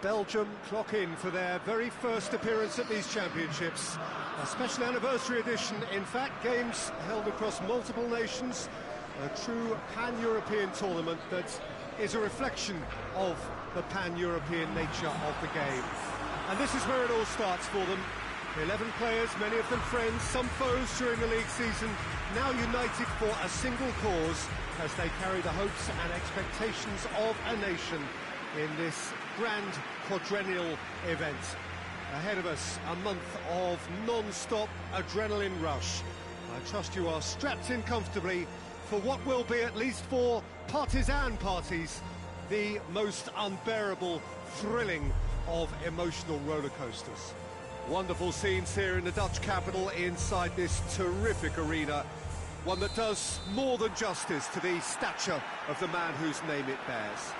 Belgium clock in for their very first appearance at these championships. A special anniversary edition, in fact, games held across multiple nations, a true pan-European tournament that is a reflection of the pan-European nature of the game. And this is where it all starts for them. 11 players, many of them friends, some foes during the league season, now united for a single cause as they carry the hopes and expectations of a nation in this grand quadrennial event. Ahead of us, a month of non-stop adrenaline rush. I trust you are strapped in comfortably for what will be, at least for partisan parties, the most unbearable, thrilling of emotional roller coasters. Wonderful scenes here in the Dutch capital inside this terrific arena, one that does more than justice to the stature of the man whose name it bears.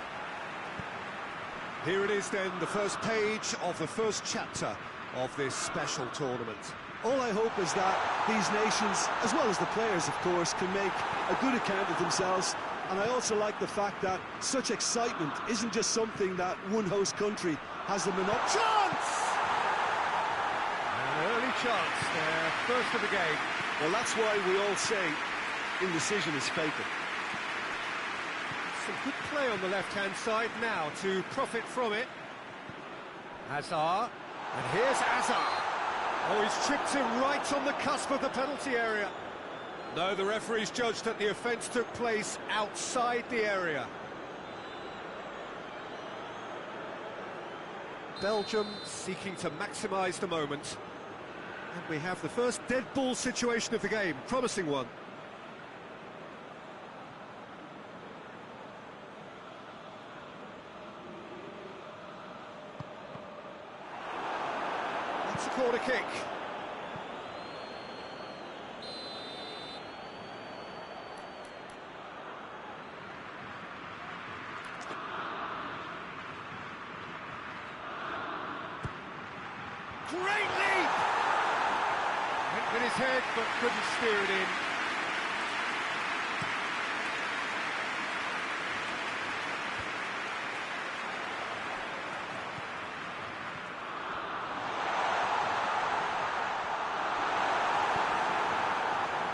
Here it is then, the first page of the first chapter of this special tournament. All I hope is that these nations, as well as the players of course, can make a good account of themselves. And I also like the fact that such excitement isn't just something that one host country has the monopoly. Chance! An early chance there, first of the game. Well, that's why we all say indecision is fatal. Some good play on the left-hand side now to profit from it. Hazard, and here's Hazard. Oh, he's tripped him right on the cusp of the penalty area. No, the referee's judged that the offence took place outside the area. Belgium seeking to maximise the moment. And we have the first dead ball situation of the game, promising one. That's a corner kick. Great leap! Went with his head, but couldn't steer it in.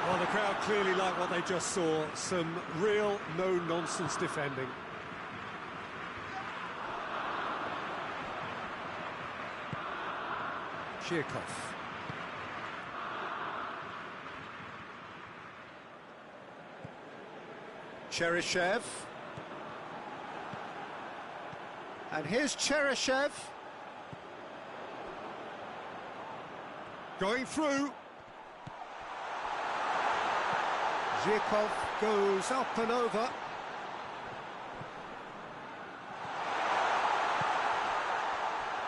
Well, the crowd clearly like what they just saw. Some real no-nonsense defending. Chirkov. Cheryshev. And here's Cheryshev. Going through. Zhirkov goes up and over.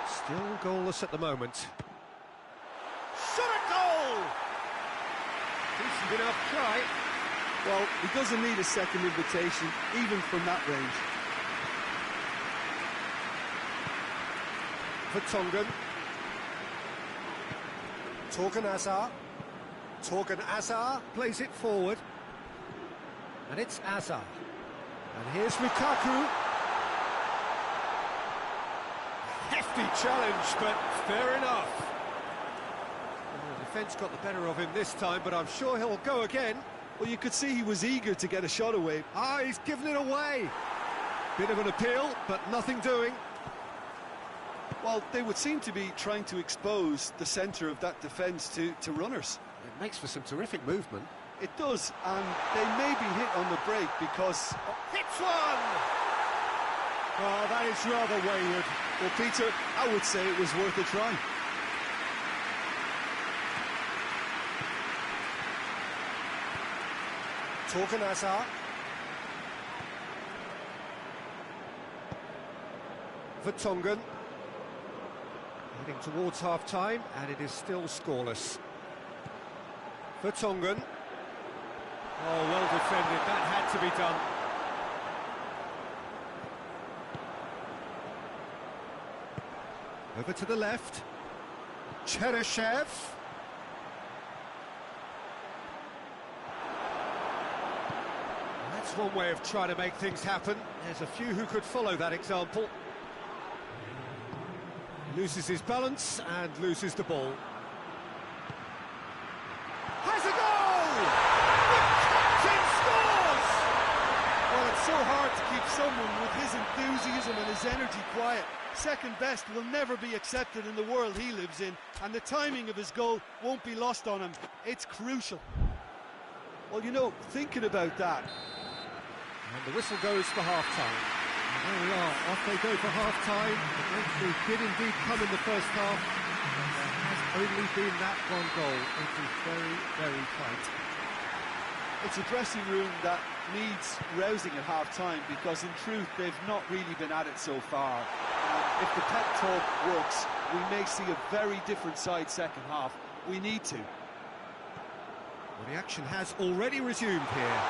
Still goalless at the moment. Shot a goal! Decent enough try. Well, he doesn't need a second invitation, even from that range. Vertonghen. Torgan Hazard. Torgan Hazard plays it forward. And it's Hazard. And here's Lukaku. Hefty challenge, but fair enough. Well, the defence got the better of him this time, but I'm sure he'll go again. Well, you could see he was eager to get a shot away. Ah, he's given it away. Bit of an appeal, but nothing doing. Well, they would seem to be trying to expose the centre of that defence to runners. It makes for some terrific movement. It does, and they may be hit on the break because... Oh, hits one! Oh, that is rather wayward. Well, Peter, I would say it was worth a try. Torgan Hazard. Vertonghen. Heading towards half-time, and it is still scoreless. Vertonghen. Oh, well defended. That had to be done. Over to the left. Cheryshev. That's one way of trying to make things happen. There's a few who could follow that example. Loses his balance and loses the ball. Has a goal! The captain scores! Well, it's so hard to keep someone with his enthusiasm and his energy quiet. Second best will never be accepted in the world he lives in, and the timing of his goal won't be lost on him. It's crucial. Well, you know, thinking about that. And the whistle goes for half-time. And there we are, off they go for half-time. The breakthrough did indeed come in the first half. And there has only been that one goal. It is very, very tight. It's a dressing room that needs rousing at half-time, because in truth they've not really been at it so far. If the pep talk works, we may see a very different side second half. We need to. Well, the action has already resumed here.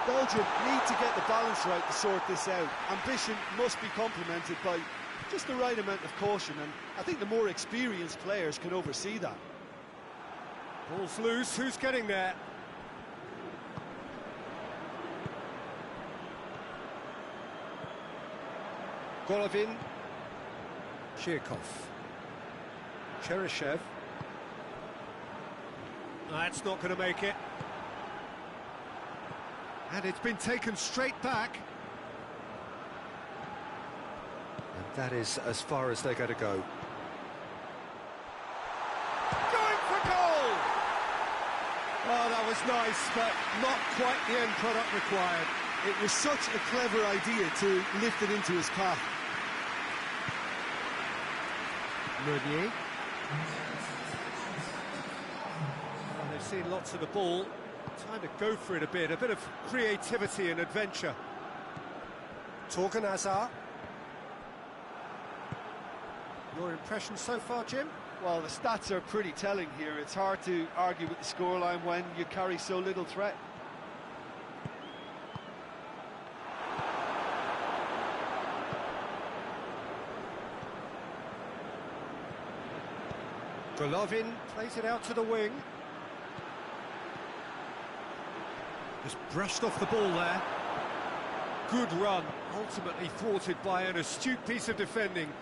Belgium need to get the balance right to sort this out. Ambition must be complemented by just the right amount of caution, and I think the more experienced players can oversee that. Ball's loose, who's getting there? Golovin, Chirkov, Cheryshev. That's not going to make it. And it's been taken straight back. And that is as far as they're going to go. Going for goal! Oh, that was nice, but not quite the end product required. It was such a clever idea to lift it into his path. Meunier. Well, they've seen lots of the ball. Time to go for it a bit of creativity and adventure. Torgan Hazard. Your impression so far, Jim? Well, the stats are pretty telling here. It's hard to argue with the scoreline when you carry so little threat. Golovin plays it out to the wing. Just brushed off the ball there. Good run, ultimately thwarted by an astute piece of defending.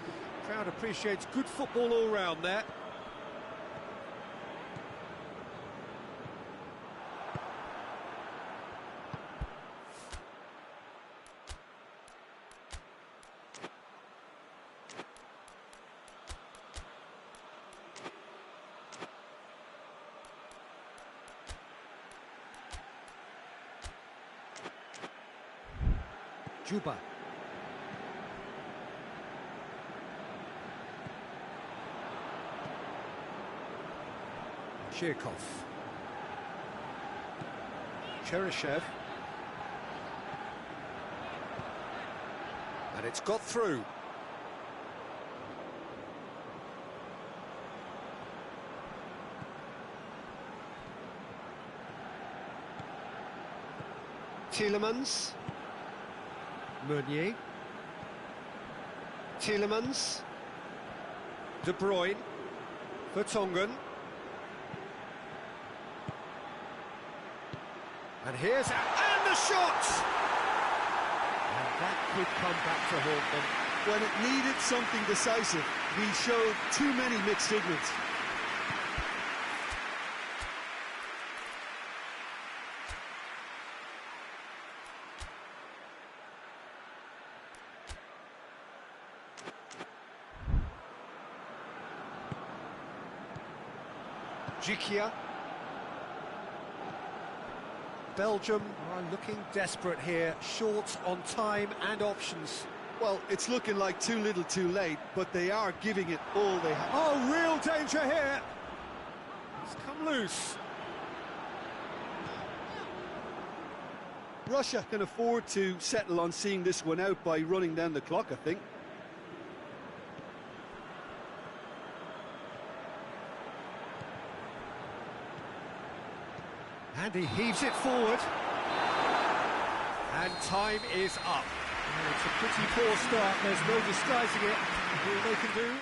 Crowd appreciates good football all round there. Juba. Chirkov. Cheryshev. And it's got through. Tielemans. Meunier. Tielemans. De Bruyne. Vertonghen. And here's... and the shot! And that could come back to haunt them. When it needed something decisive, he showed too many mixed signals. Jikia. Belgium are looking desperate here, short on time and options. Well, it's looking like too little too late, but they are giving it all they have. Oh, real danger here! It's come loose. Russia can afford to settle on seeing this one out by running down the clock, I think. And he heaves it forward. And time is up. It's a pretty poor start, there's no disguising it. All they can do is...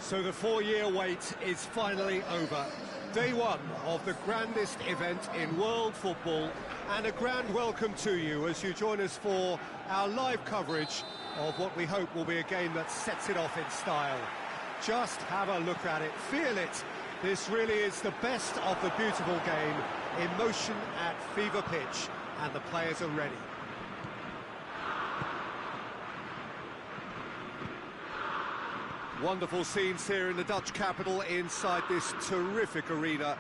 So the 4-year wait is finally over. Day one of the grandest event in world football, and a grand welcome to you as you join us for our live coverage of what we hope will be a game that sets it off in style. Just have a look at it, feel it. This really is the best of the beautiful game, in motion at fever pitch, and the players are ready. Wonderful scenes here in the Dutch capital inside this terrific arena.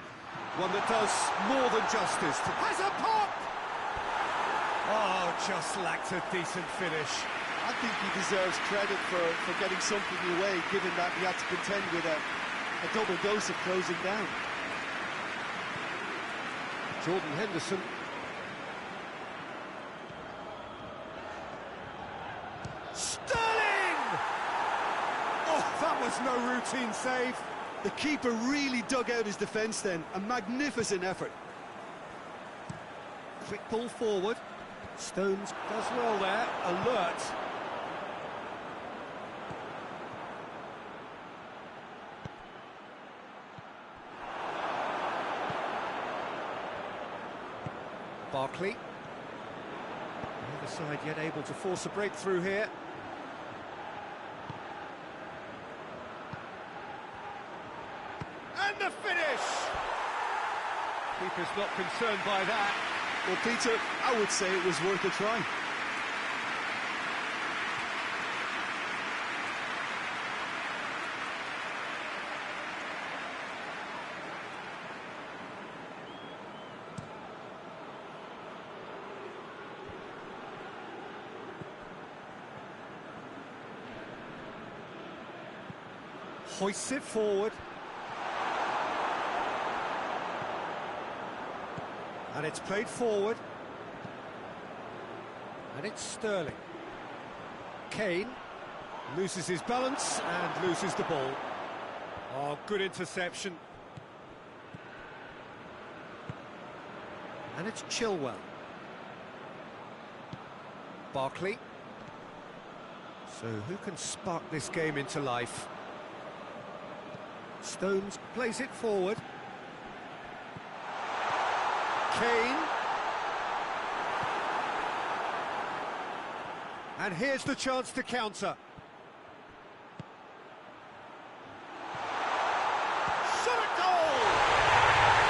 One that does more than justice. Has a pop! Oh, just lacked a decent finish. I think he deserves credit for getting something away, given that he had to contend with a double dose of closing down. Jordan Henderson. That was no routine save. The keeper really dug out his defence then. A magnificent effort. Quick ball forward. Stones does well there. Alert. Barkley. The other side yet able to force a breakthrough here. And the finish! Keeper's not concerned by that. Well, Peter, I would say it was worth a try. Hoists it forward. And it's played forward. And it's Sterling. Kane loses his balance and loses the ball. Oh, good interception. And it's Chilwell. Barkley. So who can spark this game into life? Stones plays it forward. Kane. And here's the chance to counter. Shot a goal!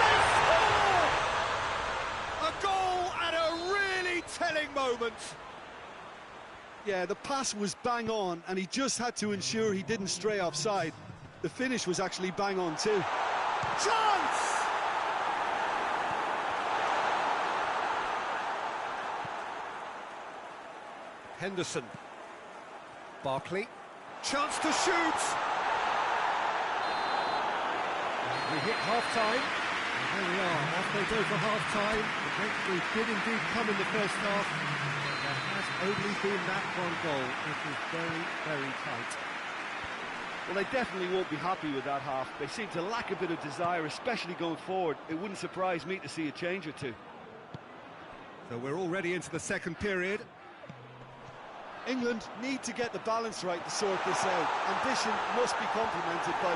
They score! A goal at a really telling moment. Yeah, the pass was bang on, and he just had to ensure he didn't stray offside. The finish was actually bang on too. Chance! Henderson. Barkley. Chance to shoot! We hit half-time. And there we are, off they go for half-time. The breakthrough did indeed come in the first half. But there has only been that one goal. It was very, very tight. Well, they definitely won't be happy with that half. They seem to lack a bit of desire, especially going forward. It wouldn't surprise me to see a change or two. So we're already into the second period. England need to get the balance right to sort this out. Ambition must be complemented by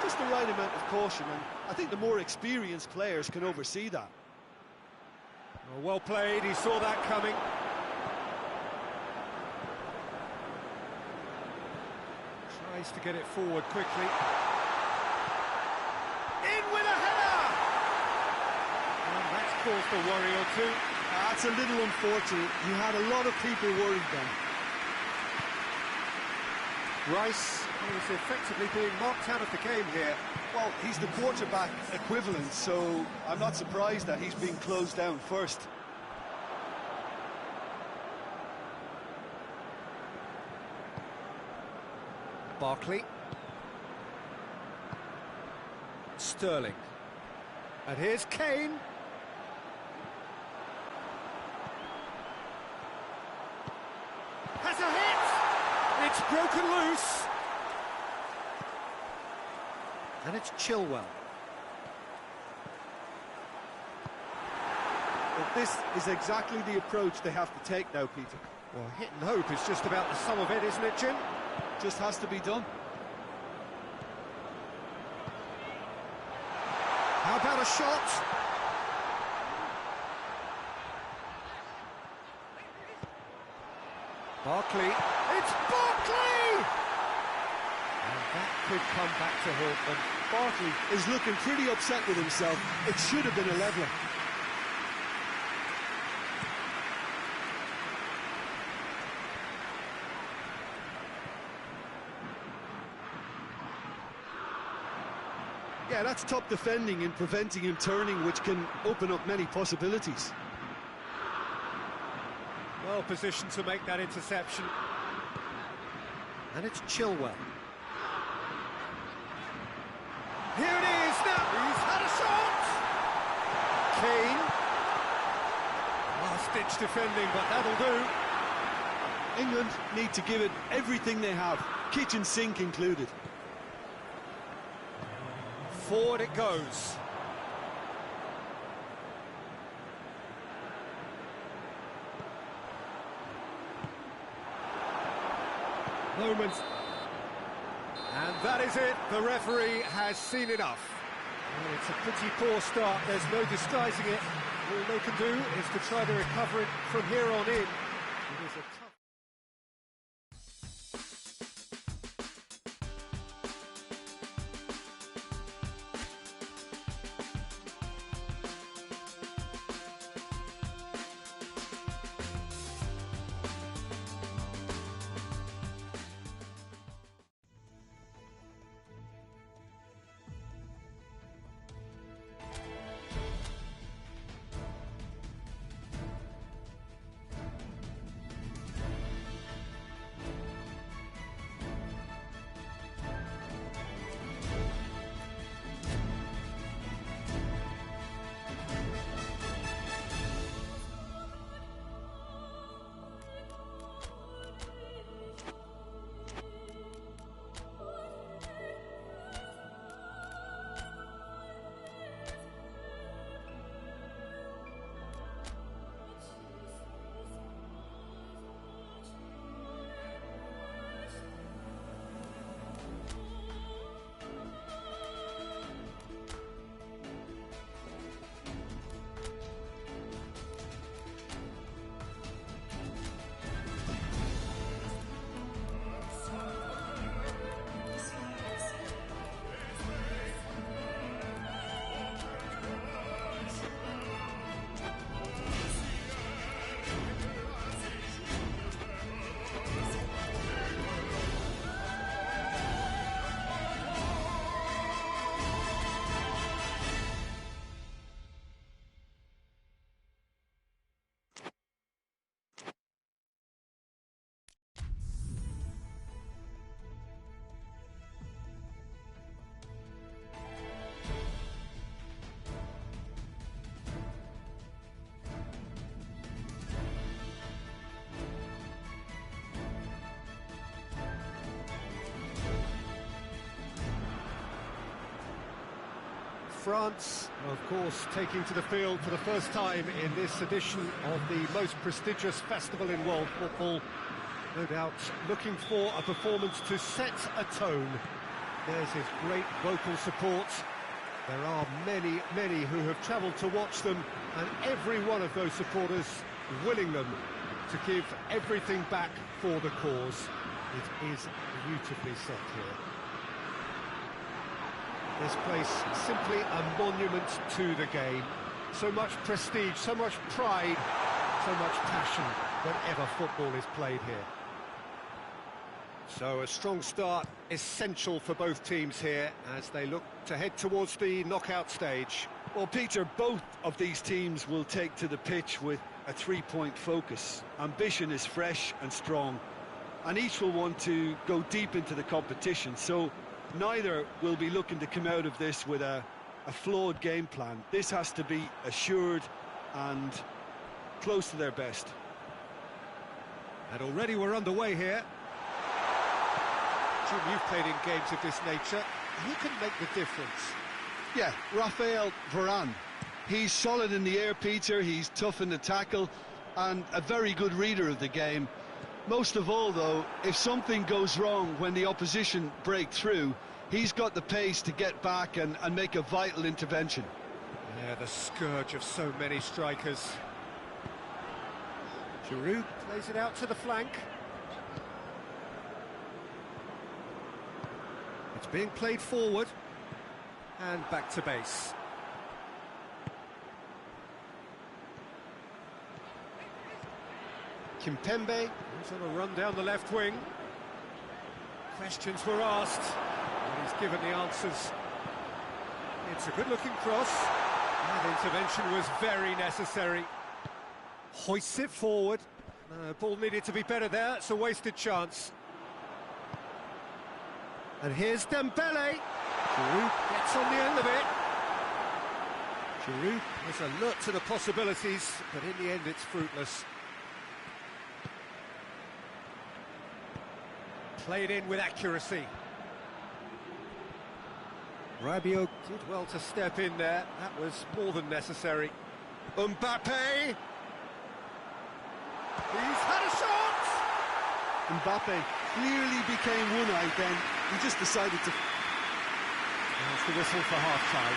just the right amount of caution, and I think the more experienced players can oversee that. Well played, he saw that coming. Tries to get it forward quickly. In with a header! And that's caused a worry or two. That's a little unfortunate. You had a lot of people worried then. Rice is effectively being marked out of the game here. Well, he's the quarterback equivalent, so I'm not surprised that he's being closed down first. Barkley. Sterling. And here's Kane. Has a hit! It's broken loose. And it's Chilwell. Well, this is exactly the approach they have to take now, Peter. Well, hit and hope is just about the sum of it, isn't it, Jim? Just has to be done. How about a shot? Barkley. It's Barkley! And that could come back to haunt them. Barkley is looking pretty upset with himself. It should have been a leveller. Yeah, that's top defending and preventing him turning, which can open up many possibilities. Well positioned to make that interception. And it's Chilwell. Here it is now. He's had a shot. Kane. Last-ditch defending, but that'll do. England need to give it everything they have, kitchen sink included. Forward it goes. Moment. And that is it. The referee has seen enough. Well, it's a pretty poor start. There's no disguising it. All they can do is to try to recover it from here on in. It is a tough... France, of course, taking to the field for the first time in this edition of the most prestigious festival in world football. No doubt looking for a performance to set a tone. There's his great vocal support. There are many, many who have travelled to watch them, and every one of those supporters willing them to give everything back for the cause. It is beautifully set here. This place simply a monument to the game. So much prestige, so much pride, so much passion whenever football is played here. So a strong start, essential for both teams here as they look to head towards the knockout stage. Well, Peter, both of these teams will take to the pitch with a three-point focus. Ambition is fresh and strong, and each will want to go deep into the competition, so neither will be looking to come out of this with a flawed game plan. This has to be assured and close to their best. And already we're underway here. Jim, you've played in games of this nature. Who can make the difference? Yeah, Raphael Varane. He's solid in the air, Peter. He's tough in the tackle and a very good reader of the game. Most of all, though, if something goes wrong when the opposition break through, he's got the pace to get back and make a vital intervention. Yeah, the scourge of so many strikers. Giroud plays it out to the flank. It's being played forward. And back to base. Kimpembe, who's on a run down the left wing. Questions were asked, and he's given the answers. It's a good-looking cross. That intervention was very necessary. Hoists it forward. Ball needed to be better there. It's a wasted chance. And here's Dembele. Giroud gets on the end of it. Giroud is alert to the possibilities, but in the end it's fruitless. Played in with accuracy. Rabiot did well to step in there. That was more than necessary. Mbappe! He's had a shot! Mbappe clearly became one-eyed then. He just decided to... That's the whistle for half-time.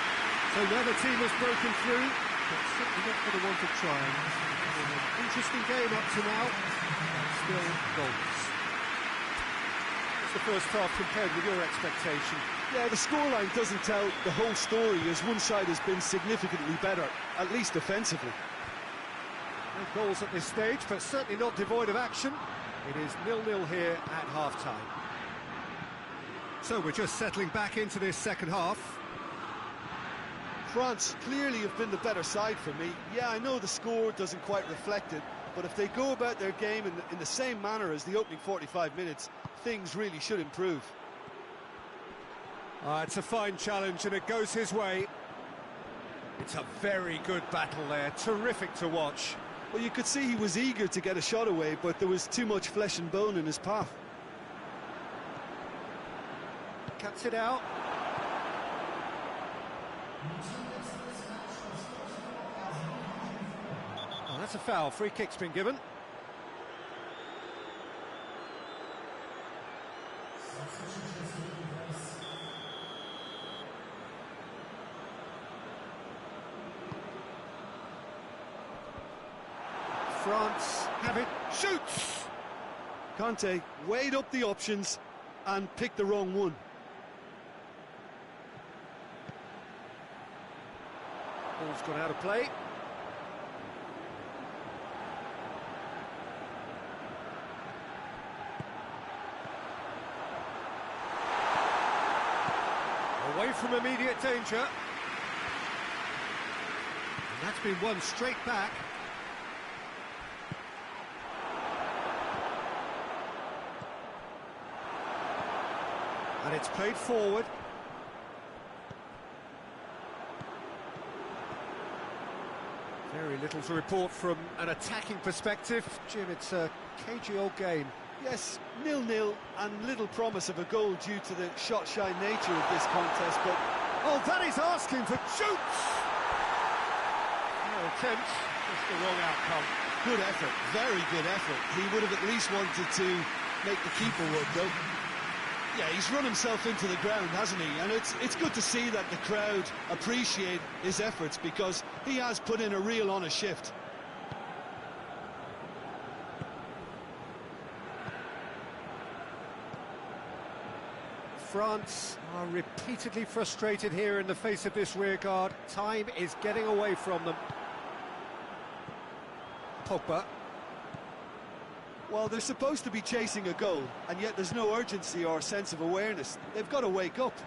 So now the team has broken through, but simply not going to want to try. An interesting game up to now, but still goals. What's the first half compared with your expectation? Yeah, the scoreline doesn't tell the whole story, as one side has been significantly better, at least defensively. No goals at this stage, but certainly not devoid of action. It is 0-0 here at half-time. So we're just settling back into this second half. France clearly have been the better side for me. Yeah, I know the score doesn't quite reflect it, but if they go about their game in the same manner as the opening 45 minutes, things really should improve. It's a fine challenge and it goes his way. It's a very good battle there, terrific to watch. Well, you could see he was eager to get a shot away, but there was too much flesh and bone in his path. Cuts it out. Oh, that's a foul. Free kick's been given. France have it. Shoots! Conte weighed up the options and picked the wrong one. Ball's gone out of play. Away from immediate danger. And that's been won straight back. And it's played forward. Very little to report from an attacking perspective. Jim, it's a cagey old game. Yes, 0-0 and little promise of a goal due to the shot-shy nature of this contest, but... Oh, that is asking for shoots! No attempt, just the wrong outcome. Good effort, very good effort. He would have at least wanted to make the keeper work, though. Yeah, he's run himself into the ground, hasn't he? And it's good to see that the crowd appreciate his efforts, because he has put in a real honest shift. France are repeatedly frustrated here in the face of this rearguard. Time is getting away from them. Pogba. Well, they're supposed to be chasing a goal, and yet there's no urgency or sense of awareness. They've got to wake up.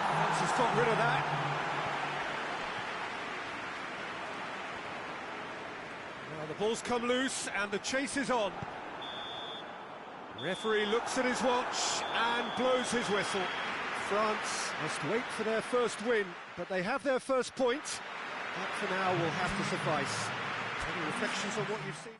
France has got rid of that. Well, the ball's come loose, and the chase is on. Referee looks at his watch and blows his whistle. France must wait for their first win, but they have their first point. That for now will have to suffice. Any reflections on what you've seen?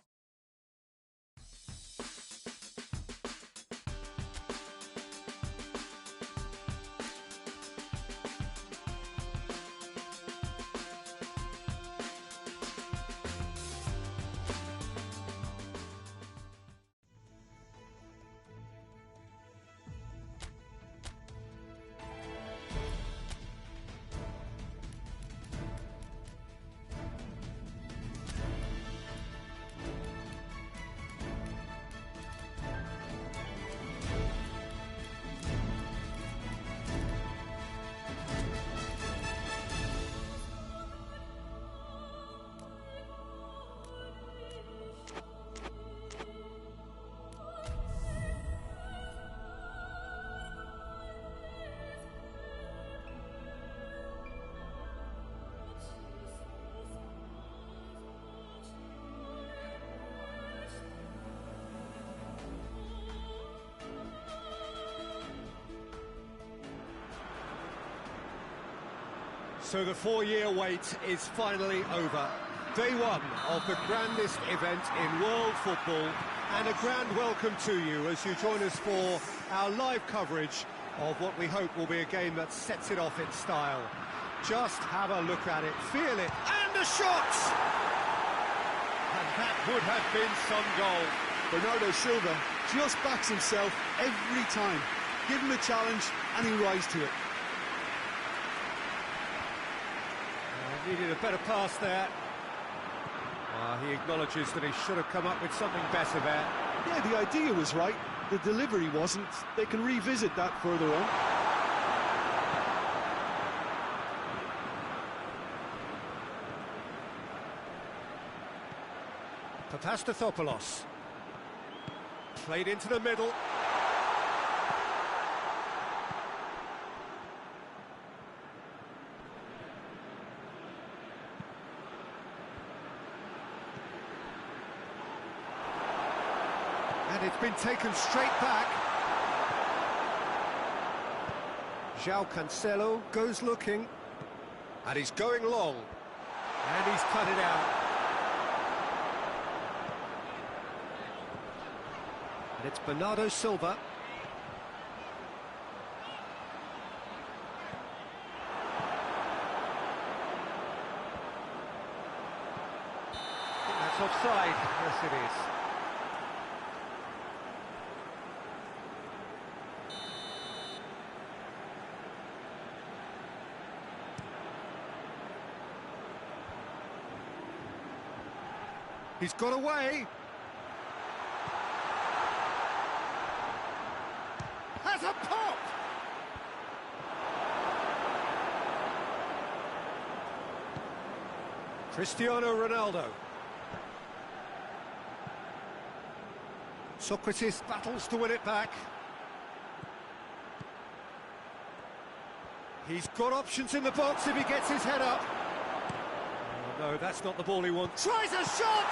So the 4-year wait is finally over. Day one of the grandest event in world football, and a grand welcome to you as you join us for our live coverage of what we hope will be a game that sets it off in style. Just have a look at it, feel it, and a shot! And that would have been some goal. Bernardo Silva just backs himself every time. Give him a challenge and he rises to it. Needed a better pass there. He acknowledges that he should have come up with something better there. Yeah, the idea was right, the delivery wasn't. They can revisit that further on. Papastathopoulos. Played into the middle. And it's been taken straight back. João Cancelo goes looking. And he's going long. And he's cut it out. And it's Bernardo Silva. I think that's offside. Yes, it is. He's got away. Has a pop! Cristiano Ronaldo. Socrates battles to win it back. He's got options in the box if he gets his head up. Oh, no, that's not the ball he wants. Tries a shot!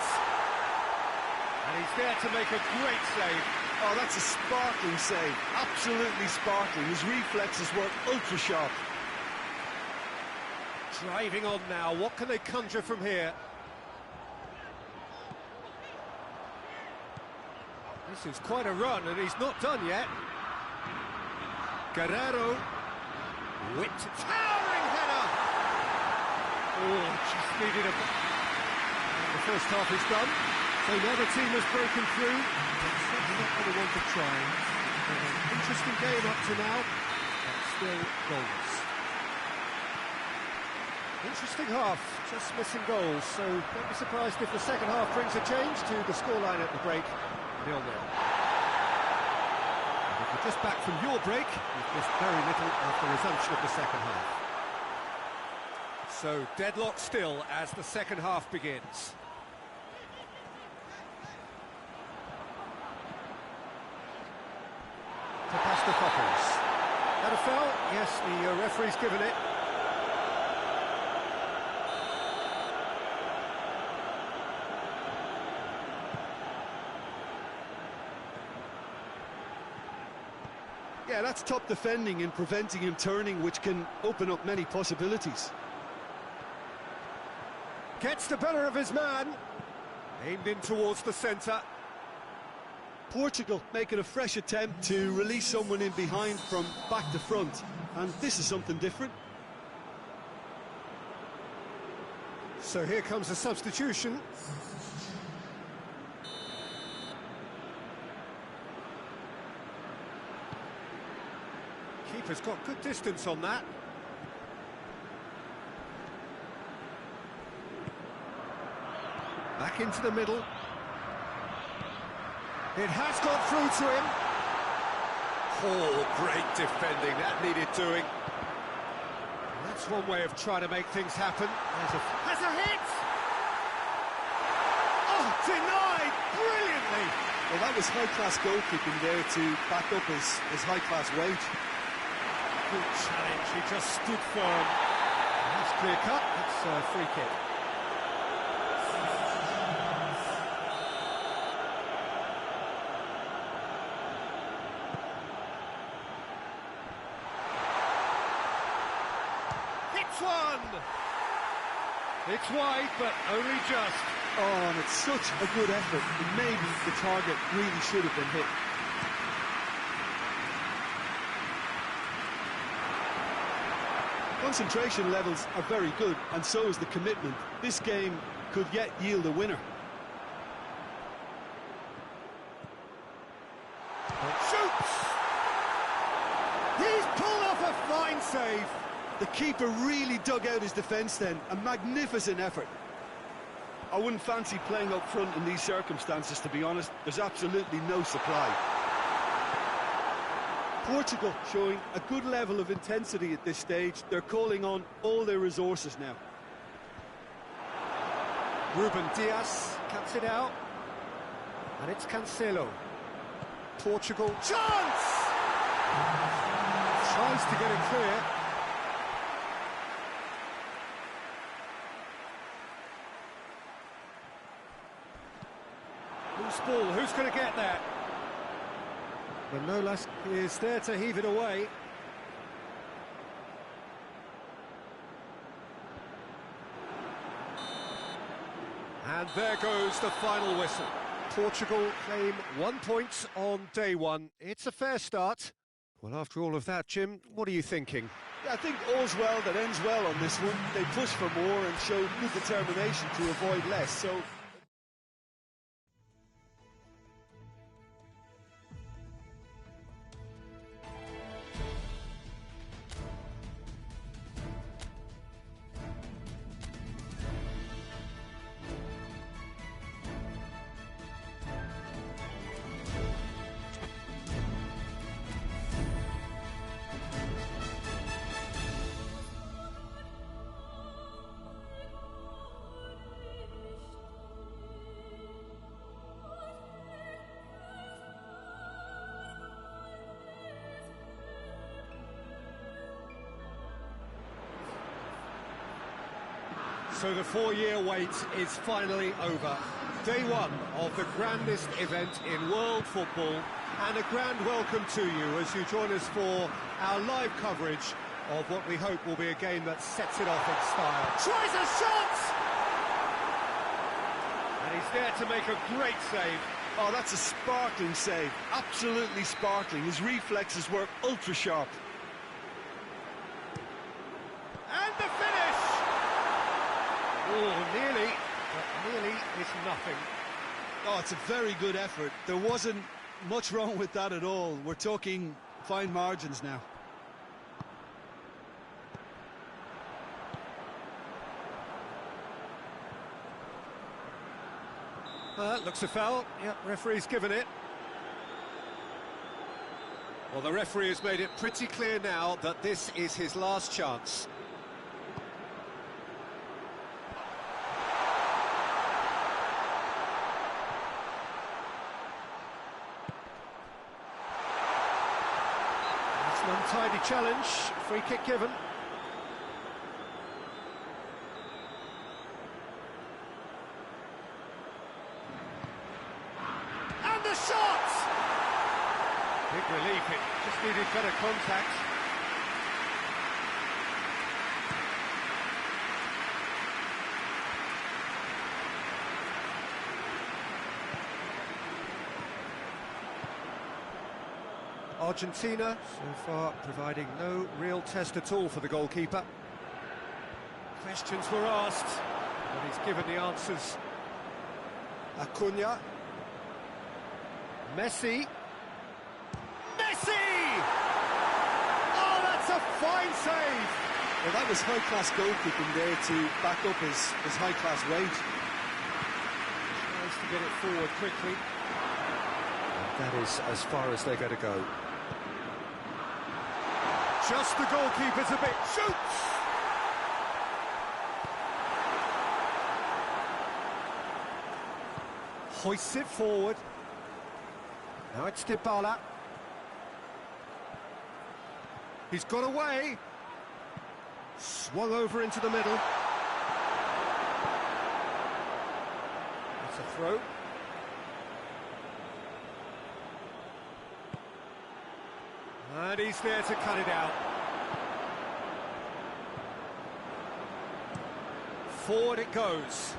And he's there to make a great save. Oh, that's a sparkling save. Absolutely sparkling. His reflexes were ultra sharp. Driving on now. What can they conjure from here? This is quite a run, and he's not done yet. Guerrero. Whipped. Towering header! Oh, just needed a... And the first half is done. So now the team has broken through. It's not for the want of trying. Interesting game up to now, but still goals. Interesting half, just missing goals. So don't be surprised if the second half brings a change to the scoreline at the break. 0-0. And if you're just back from your break, you've missed very little of the resumption of the second half. So deadlock still as the second half begins. Papastathopoulos. That a foul? Yes, the referee's given it. Yeah, that's top defending and preventing him turning, which can open up many possibilities. Gets the better of his man. Aimed in towards the centre. Portugal making a fresh attempt to release someone in behind from back to front, and this is something different. So here comes a substitution. Keeper's got good distance on that. Back into the middle. It has got through to him. Oh, great defending, that needed doing. That's one way of trying to make things happen. Has a hit! Oh, denied brilliantly! Well, that was high-class goalkeeping there to back up his high-class wage. Good challenge, he just stood firm. That's clear cut, it's a free kick. hits one! It's wide, but only just. Oh, and it's such a good effort. And maybe the target really should have been hit. Concentration levels are very good, and so is the commitment. This game could yet yield a winner. Shoots! He's pulled off a fine save. The keeper really dug out his defence then. A magnificent effort. I wouldn't fancy playing up front in these circumstances, to be honest. There's absolutely no supply. Portugal showing a good level of intensity at this stage. They're calling on all their resources now. Ruben Dias cuts it out. And it's Cancelo. Portugal. Chance! Tries to get it clear. Loose ball, who's going to get that? Manolas is there to heave it away. And there goes the final whistle. Portugal claim 1 point on day one. It's a fair start. Well, after all of that, Jim, what are you thinking? Yeah, I think all's well that ends well on this one. They push for more and show good determination to avoid less, so... So the 4-year wait is finally over. Day one of the grandest event in world football, and a grand welcome to you as you join us for our live coverage of what we hope will be a game that sets it off in style. Tries a shot! And he's there to make a great save. Oh, that's a sparkling save. Absolutely sparkling. His reflexes were ultra-sharp. And the finish! Oh, nearly, but nearly is nothing. Oh, it's a very good effort. There wasn't much wrong with that at all. We're talking fine margins now. Looks a foul. Yep, referee's given it. Well, the referee has made it pretty clear now that this is his last chance. It's an untidy challenge. Free kick given. Big relief, it just needed better contact. Argentina, so far, providing no real test at all for the goalkeeper. Questions were asked, and he's given the answers. Acuna. Messi. Oh, that's a fine save! Well, that was high-class goalkeeping there to back up his high-class range. Tries to get it forward quickly. And that is as far as they're going to go. Just the goalkeeper's a bit. Shoots! Hoists it forward. Now it's Dybala. He's got away. Swung over into the middle. That's a throw. And he's there to cut it out. Forward it goes.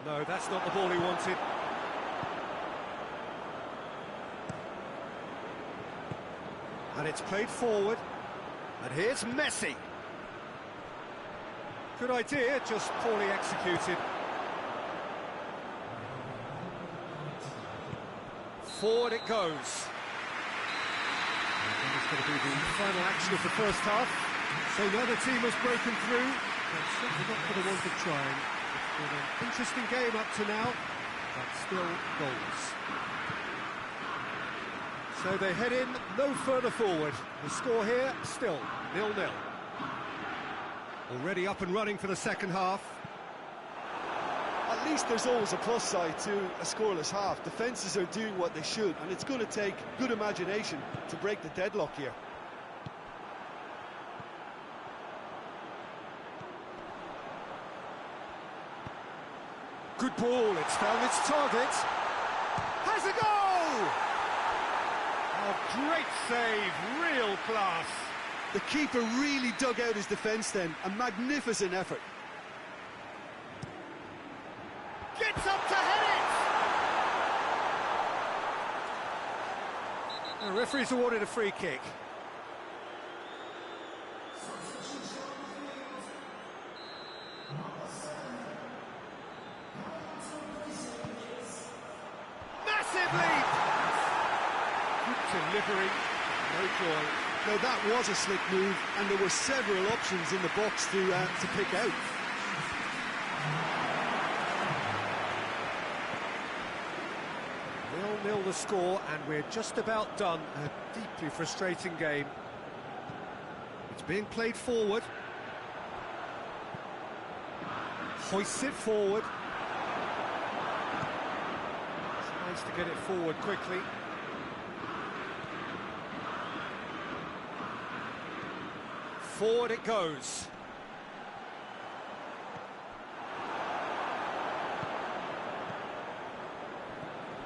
Well, no, that's not the ball he wanted. And it's played forward. And here's Messi. Good idea, just poorly executed. Forward it goes. And it's going to be the final action of the first half. So now the team has broken through. But certainly not for the want of trying. It's been an interesting game up to now, but still goals. So they head in no further forward. The score here, still 0-0. Already up and running for the second half. At least there's always a plus side to a scoreless half. Defences are doing what they should, and it's going to take good imagination to break the deadlock here. Good ball, it's found its target. Has a goal! Oh, great save, real class. The keeper really dug out his defence then, a magnificent effort. Gets up to head it! The referee's awarded a free kick. Massive leap! Good delivery, no joy. Now that was a slick move, and there were several options in the box to pick out. 0-0 the score, and we're just about done. A deeply frustrating game. It's being played forward. Hoists it forward. Tries to get it forward quickly. Forward it goes.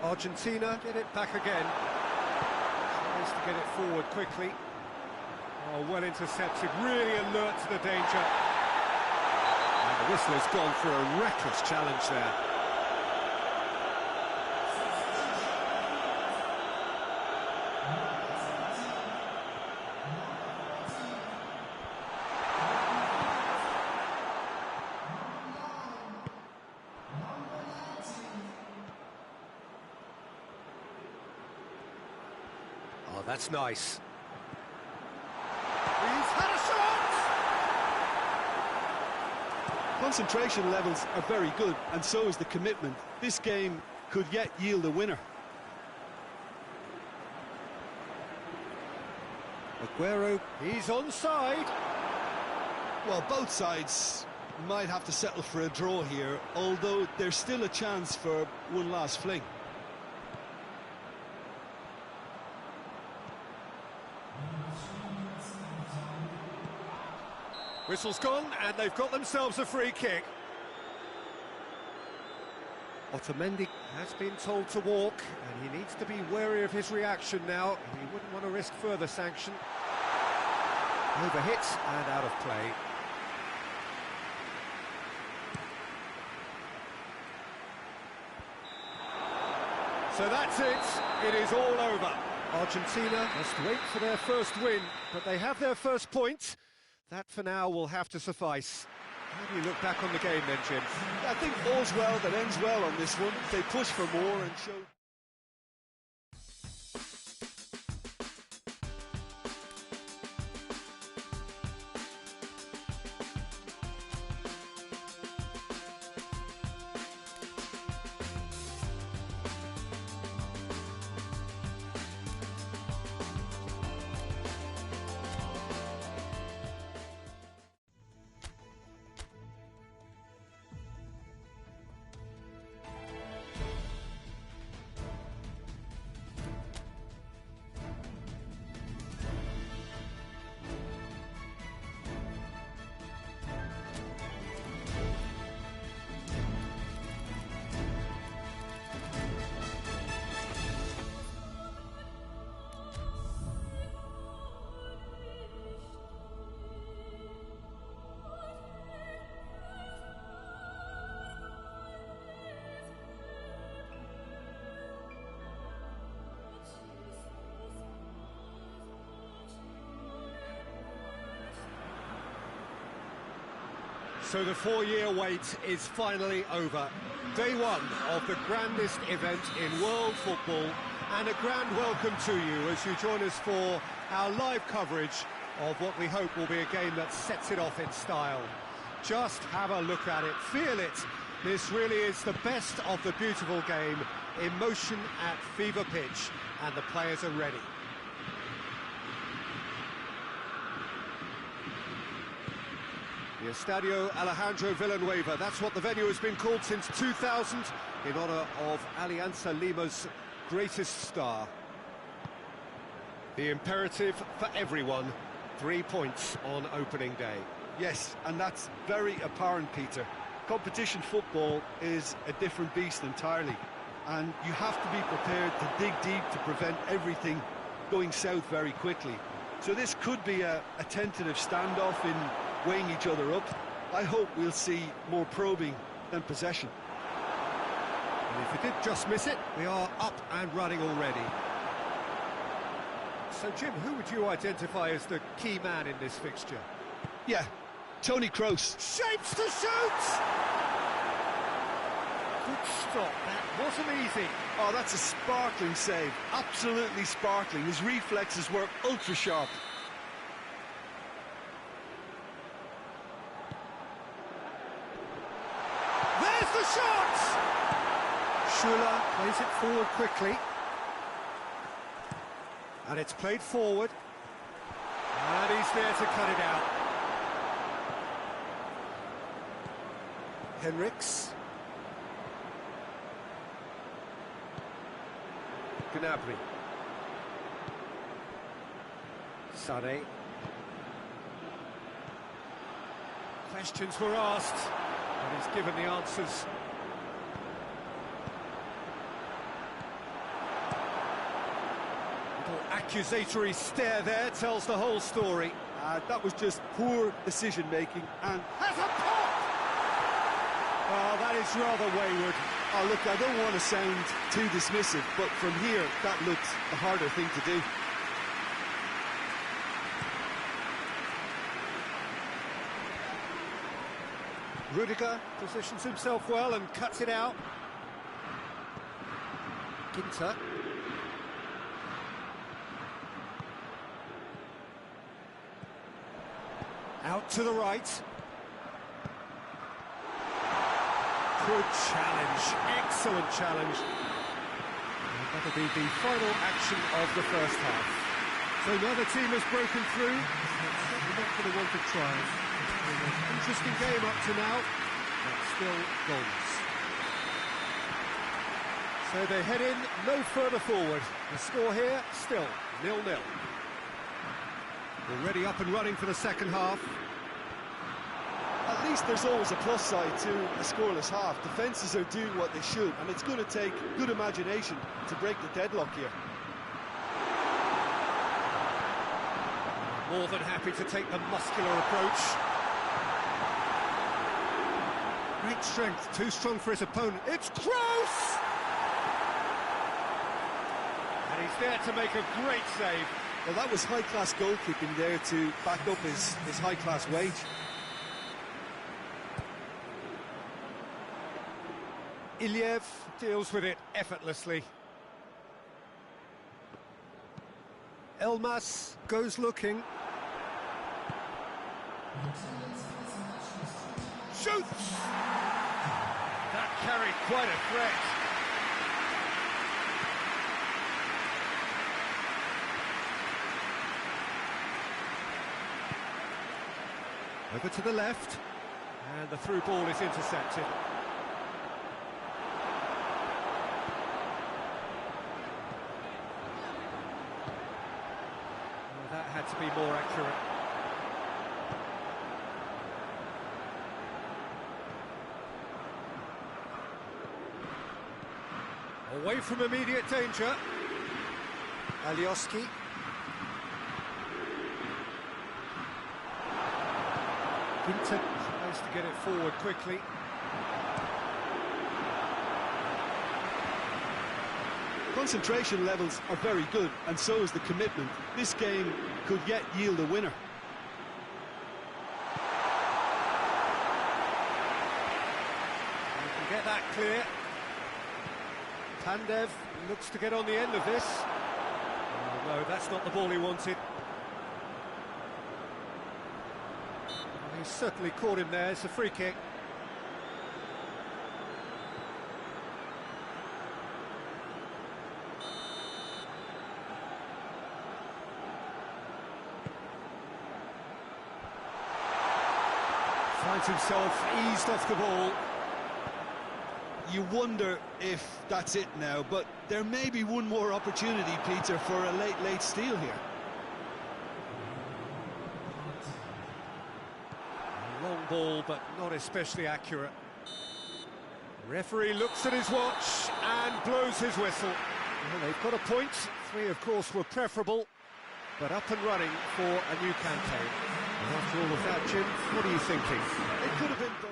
Argentina get it back again. Tries to get it forward quickly. Oh, well intercepted, really alert to the danger. And the whistle has gone for a reckless challenge there. Oh, that's nice. He's had a shot! Concentration levels are very good, and so is the commitment. This game could yet yield a winner. Aguero, he's onside. Well, both sides might have to settle for a draw here, although there's still a chance for one last fling. Whistle's gone, and they've got themselves a free kick. Otamendi has been told to walk, and he needs to be wary of his reaction now. He wouldn't want to risk further sanction. Overhit and out of play. So that's it. It is all over. Argentina must wait for their first win, but they have their first point. That, for now, will have to suffice. How do you look back on the game then, Jim? I think all's well that ends well on this one. They push for more and show... So the 4-year wait is finally over. Day one of the grandest event in world football, and a grand welcome to you as you join us for our live coverage of what we hope will be a game that sets it off in style. Just have a look at it, feel it. This really is the best of the beautiful game, emotion at fever pitch, and the players are ready. The Estadio Alejandro Villanueva, that's what the venue has been called since 2000, in honour of Alianza Lima's greatest star. The imperative for everyone, 3 points on opening day. Yes, and that's very apparent, Peter. Competition football is a different beast entirely, and you have to be prepared to dig deep to prevent everything going south very quickly. So this could be a tentative standoff in weighing each other up. I hope we'll see more probing than possession. And if we did just miss it, we are up and running already. So, Jim, who would you identify as the key man in this fixture? Yeah, Toni Kroos. Shapes to shoot! Good stop, that wasn't easy. Oh, that's a sparkling save, absolutely sparkling. His reflexes were ultra-sharp. There's the shot! Schuler plays it forward quickly. And it's played forward. And he's there to cut it out. Henriks. Gnabry. Sané. Questions were asked, and he's given the answers. Little accusatory stare there tells the whole story. That was just poor decision-making and... Has a pop! Oh, that is rather wayward. Oh, look, I don't want to sound too dismissive, but from here, that looks a harder thing to do. Rudiger positions himself well and cuts it out. Ginter. Out to the right. Good challenge, excellent challenge. And that'll be the final action of the first half. So neither team has broken through. Certainly not going to want to try. Interesting game up to now, but still goals. So they head in no further forward. The score here, still 0-0. Already up and running for the second half. At least there's always a plus side to a scoreless half. Defences are doing what they should, and it's going to take good imagination to break the deadlock here. More than happy to take the muscular approach. Great strength, too strong for his opponent. It's Kroos! And he's there to make a great save. Well, that was high-class goalkeeping there to back up his high-class wage. Iliev deals with it effortlessly. Elmas goes looking. Shoots! That carried quite a threat. Over to the left, and the through ball is intercepted. Well, that had to be more accurate. Away from immediate danger. Alioski. Ginter tries to get it forward quickly. Concentration levels are very good, and so is the commitment. This game could yet yield a winner. clear. Pandev looks to get on the end of this. Oh, no, that's not the ball he wanted. Well, he's certainly caught him there. It's a free kick. Finds himself eased off the ball. You wonder if that's it now, but there may be one more opportunity, Peter, for a late steal here. Long ball, but not especially accurate. Referee looks at his watch and blows his whistle. Well, they've got a point. 3, of course, were preferable, but up and running for a new campaign. And after all of that, Jim, what are you thinking? It could have been both.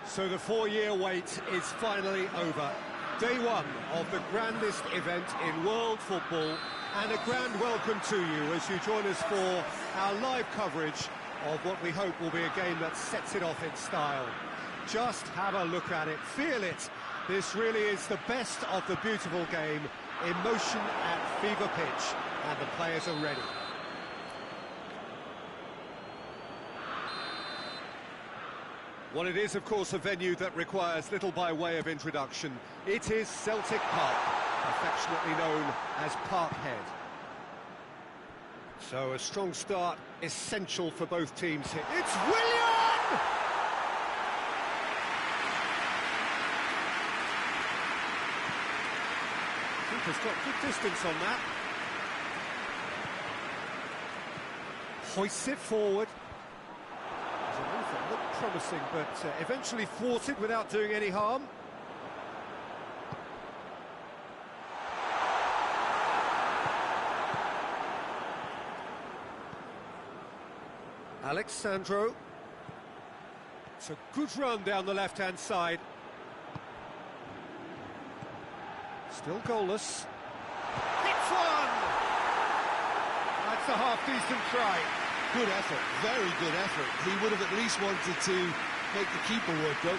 So the 4-year wait is finally over. Day 1 of the grandest event in world football, and a grand welcome to you as you join us for our live coverage of what we hope will be a game that sets it off in style. Just have a look at it, feel it. This really is the best of the beautiful game, emotion at fever pitch, and the players are ready. Well, it is, of course, a venue that requires little by way of introduction. It is Celtic Park, affectionately known as Parkhead. So a strong start, essential for both teams here. It's Willian! Keeper's got good distance on that. Hoists it forward. There's a move that looked promising, but eventually thwarted without doing any harm. Alexandro. It's a good run down the left-hand side. Still goalless. Hits one! That's a half-decent try. Good effort, very good effort. He would have at least wanted to make the keeper work, though.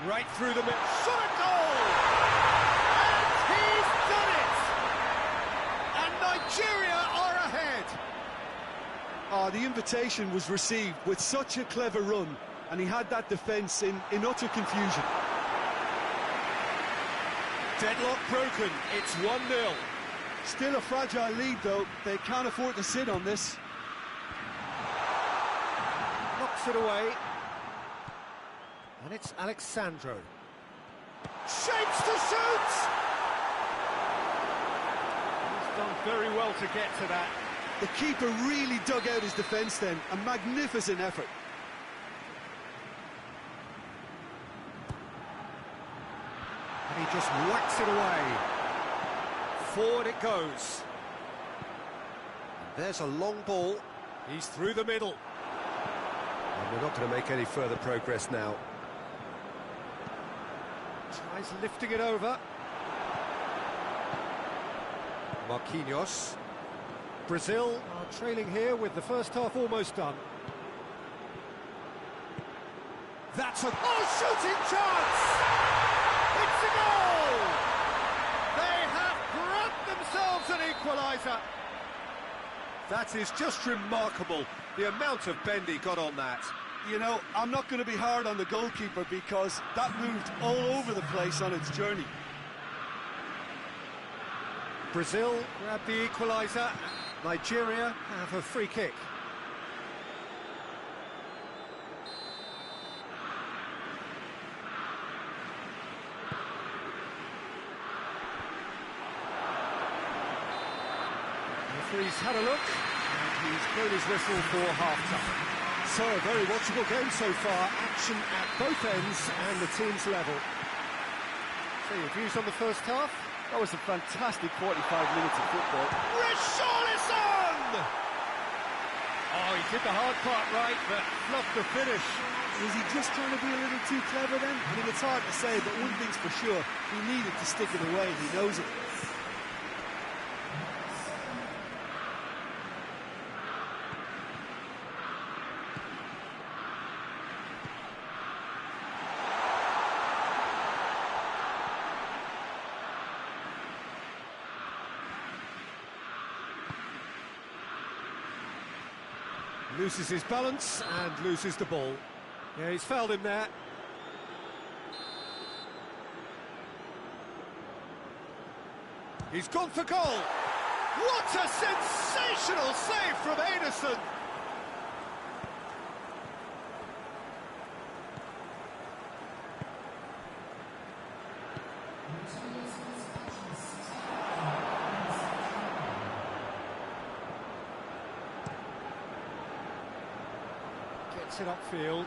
Right through the middle. Shot a goal! rotation was received with such a clever run, and he had that defence in utter confusion. Deadlock broken, it's 1-0. Still a fragile lead, though. They can't afford to sit on this. Knocks it away. And it's Alexandro. Shapes to shoot! He's done very well to get to that. The keeper really dug out his defence then. A magnificent effort. And he just whacks it away. Forward it goes. And there's a long ball. He's through the middle. And we're not going to make any further progress now. Tries lifting it over. Marquinhos. Brazil are trailing here with the first half almost done. That's a shooting chance! It's a goal! They have grabbed themselves an equaliser. That is just remarkable, the amount of bend he got on that. You know, I'm not going to be hard on the goalkeeper because that moved all over the place on its journey. Brazil grab the equaliser. Nigeria have a free kick. The referee's had a look, and he's blown his whistle for half-time. So, a very watchable game so far, action at both ends and the team's level. So, your views on the first half? That was a fantastic 45 minutes of football. Richarlison! Oh, he did the hard part right, but fluffed the finish. Was he just trying to be a little too clever then? I mean, it's hard to say, but one thing's for sure, he needed to stick it away, he knows it. Loses his balance and loses the ball. Yeah, he's fouled him there. He's gone for goal. What a sensational save from Ederson. Gets it upfield.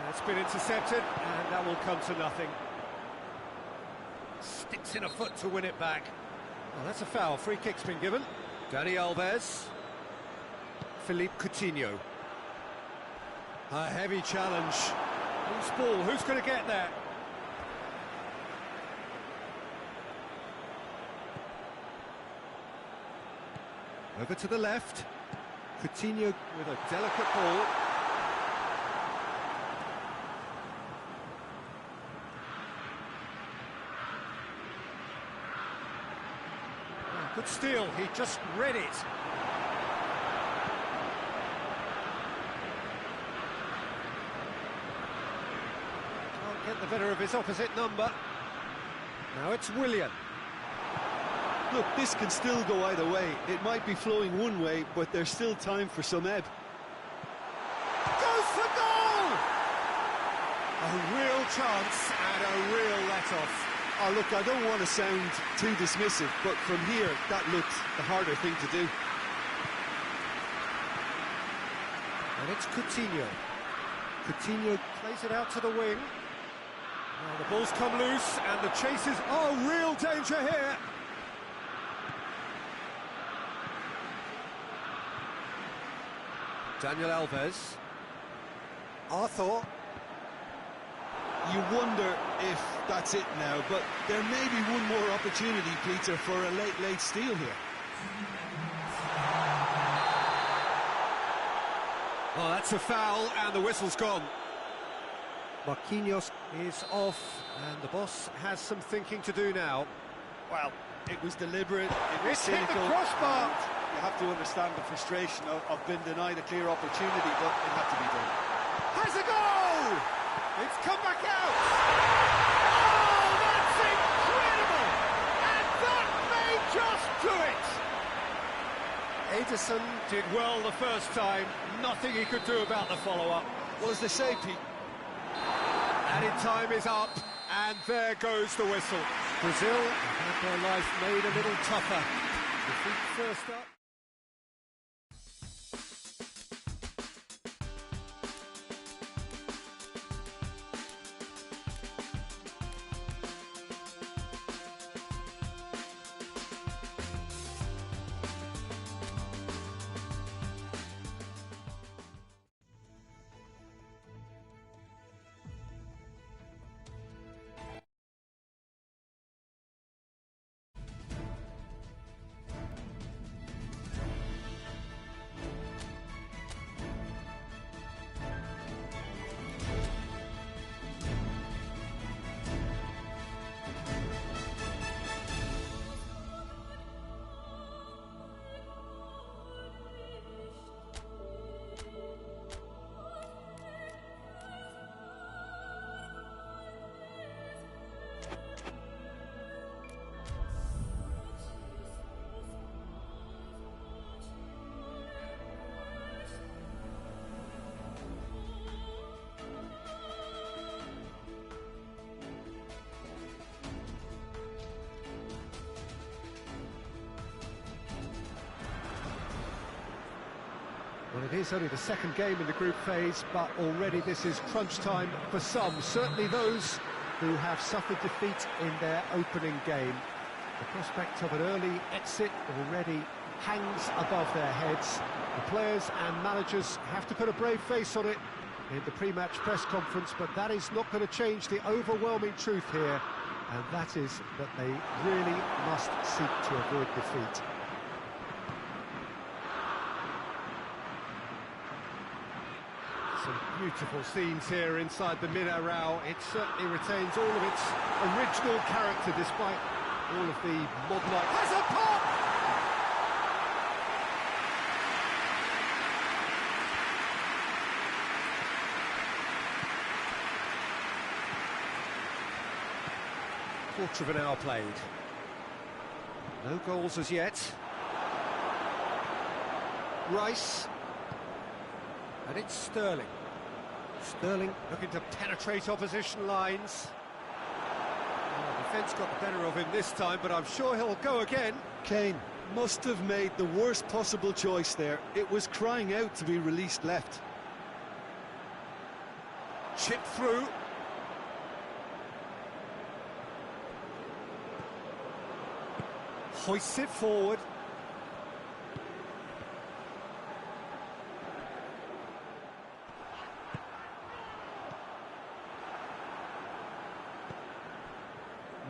It's been intercepted, and that will come to nothing. Sticks in a foot to win it back. Well, that's a foul. Free kick's been given. Dani Alves. Philippe Coutinho. A heavy challenge. Who's ball? Who's going to get there? Over to the left. Coutinho with a delicate ball. Good steal, he just read it. Can't get the better of his opposite number. Now it's Willian. Look, this can still go either way. It might be flowing one way, but there's still time for some ebb. Goes for goal! A real chance and a real let-off. Oh, look, I don't want to sound too dismissive, but from here, that looked the harder thing to do. And it's Coutinho. Coutinho plays it out to the wing. Now the ball's come loose, and the chase is... Oh, real danger here! Daniel Alves. Arthur. You wonder if that's it now, but there may be one more opportunity, Peter, for a late steal here. Oh, that's a foul, and the whistle's gone. Marquinhos is off, and the boss has some thinking to do now. Well, it was deliberate, it was It's hit the cynical. crossbar. You have to understand the frustration of being denied a clear opportunity, but it had to be done. Has a goal! It's come back out! Oh, that's incredible! And that may just do it! Ederson did well the first time. Nothing he could do about the follow-up. What does they say, Pete? Added time is up, and there goes the whistle. Brazil have had their life made a little tougher. Defeat first up. Well, it is only the second game in the group phase, but already this is crunch time for some, certainly those who have suffered defeat in their opening game. The prospect of an early exit already hangs above their heads. The players and managers have to put a brave face on it in the pre-match press conference, but that is not going to change the overwhelming truth here, and that is that they really must seek to avoid defeat. Some beautiful scenes here inside the Mineirão. It certainly retains all of its original character despite all of the modern life. Has a pop! Quarter of an hour played. No goals as yet. Rice. And it's Sterling. Sterling looking to penetrate opposition lines. The defence got the better of him this time, but I'm sure he'll go again. Kane must have made the worst possible choice there. It was crying out to be released left. Chip through. Hoists it forward.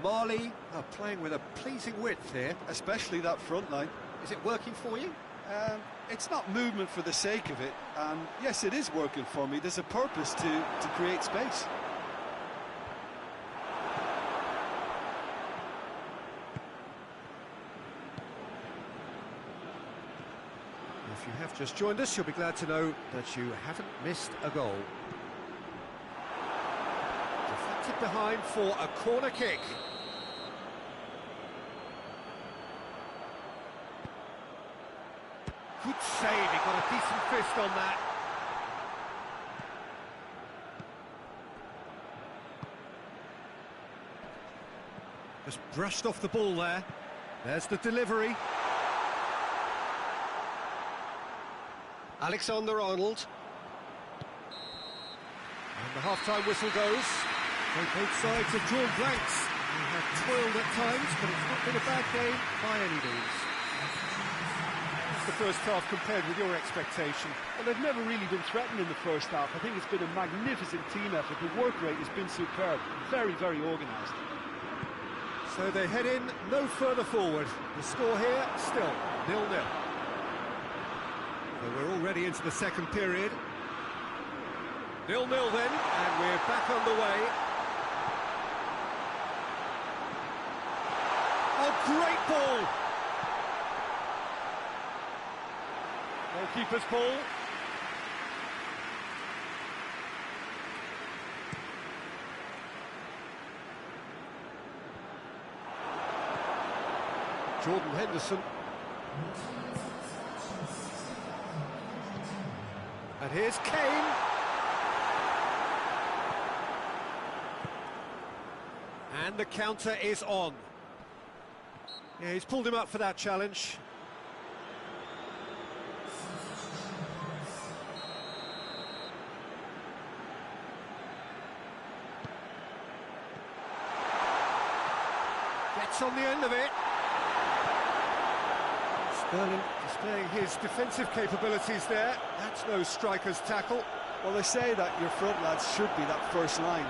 Marley are playing with a pleasing width here. Especially that front line. Is it working for you? It's not movement for the sake of it, and yes, it is working for me. There's a purpose to create space. If you have just joined us, you'll be glad to know that you haven't missed a goal. Deflected behind for a corner kick. Good save, he got a decent fist on that. Just brushed off the ball there. There's the delivery. Alexander-Arnold. And the half-time whistle goes. Both sides have drawn blanks. They have toiled at times, but it's not been a bad game by any means. The first half compared with your expectation? Well, they've never really been threatened in the first half. I think it's been a magnificent team effort. The work rate has been superb. Very, very organised. So they head in no further forward. The score here, still 0-0. So we're already into the second period. 0-0 then, and we're back underway. Oh, Great ball! Goalkeeper's ball. Jordan Henderson. And here's Kane. And the counter is on. Yeah, he's pulled him up for that challenge. Gets on the end of it. Sterling displaying his defensive capabilities there. That's no striker's tackle. Well, they say that your front lads should be that first line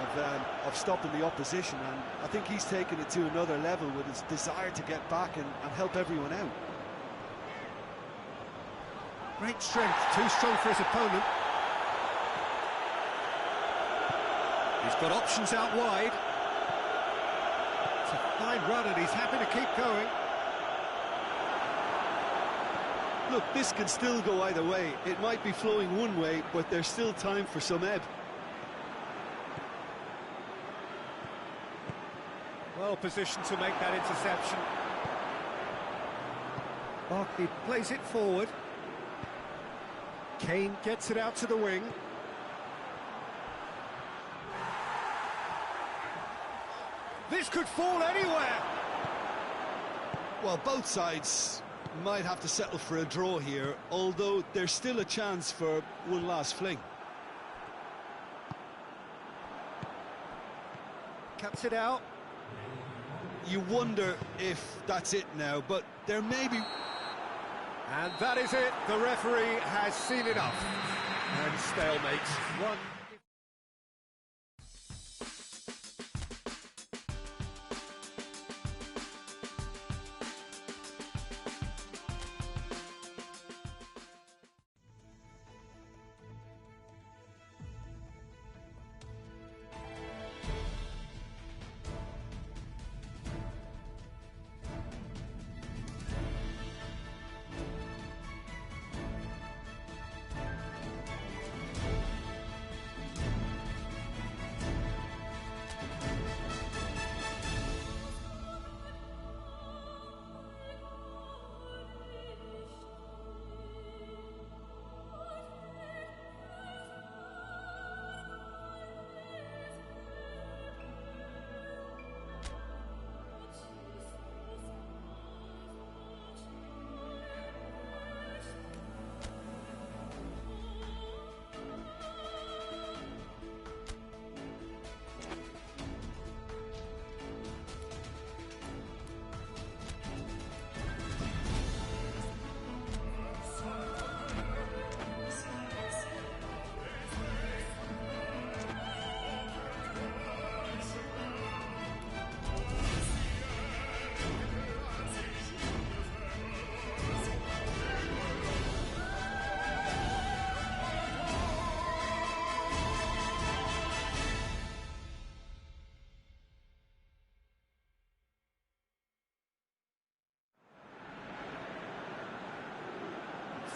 of stopping the opposition, and I think he's taken it to another level with his desire to get back and help everyone out. Great strength, too strong for his opponent. He's got options out wide. It's a fine run and he's happy to keep going. Look, this can still go either way. It might be flowing one way, but there's still time for some ebb. Well positioned to make that interception. Barkley plays it forward. Kane gets it out to the wing. This could fall anywhere. Well, both sides might have to settle for a draw here, although there's still a chance for one last fling. Cuts it out. You wonder if that's it now, but there may be... And that is it. The referee has seen enough. And stalemate. One.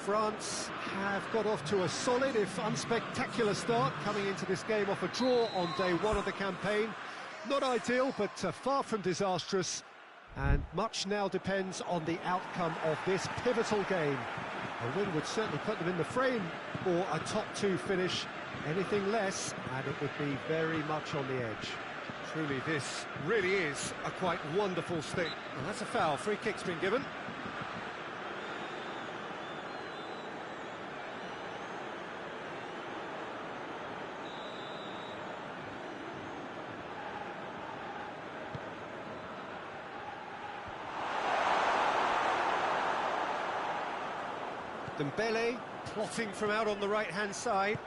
France have got off to a solid, if unspectacular start, coming into this game off a draw on day one of the campaign. Not ideal, but far from disastrous, and much now depends on the outcome of this pivotal game. A win would certainly put them in the frame for a top two finish. Anything less, and it would be very much on the edge. Truly, this really is a quite wonderful stick. And that's a foul. Free kick's been given. Dembele plotting from out on the right-hand side.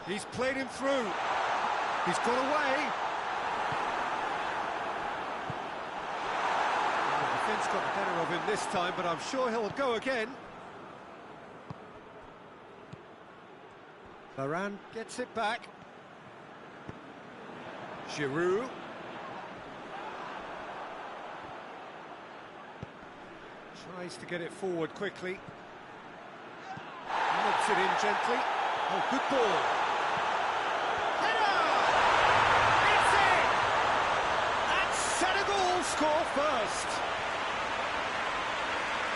He's played him through. He's got away. Well, the defence got the better of him this time, but I'm sure he'll go again. Varane gets it back. Giroud. Tries to get it forward quickly. Lobs it in gently. Oh, good ball. Header! It's in! And Senegal score first.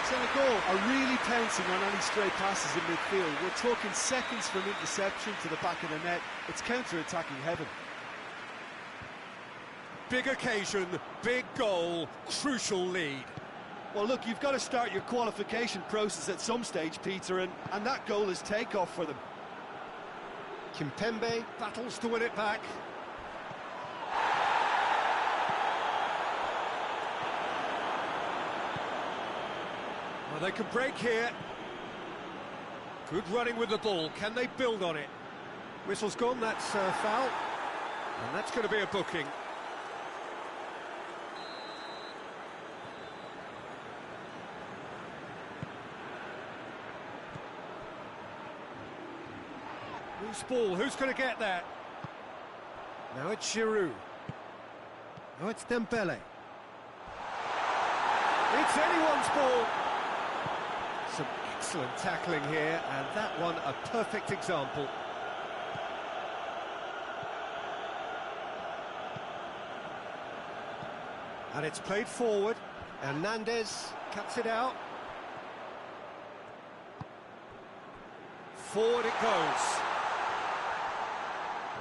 Senegal are really pouncing on any stray passes in midfield. We're talking seconds from interception to the back of the net. It's counter-attacking heaven. Big occasion, big goal, crucial lead. Well, look, you've got to start your qualification process at some stage, Peter, and that goal is takeoff for them. Kimpembe battles to win it back. Well, they can break here. Good running with the ball. Can they build on it? Whistle's gone, that's foul. And that's going to be a booking. Loose ball, who's going to get that? Now it's Giroud. Now it's Dembele. It's anyone's ball. Some excellent tackling here, and that one a perfect example. And it's played forward. Hernandez cuts it out. Forward it goes.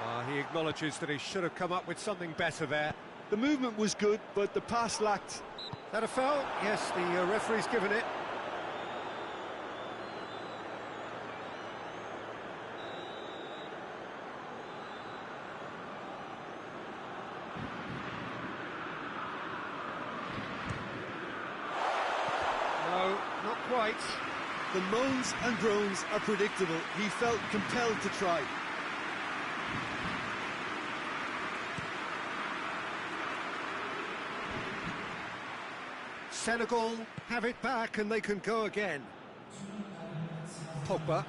Well, he acknowledges that he should have come up with something better there. The movement was good, but the pass lacked. Is that a foul? Yes, the referee's given it. No, not quite. The moans and groans are predictable. He felt compelled to try. Senegal have it back and they can go again. Pogba.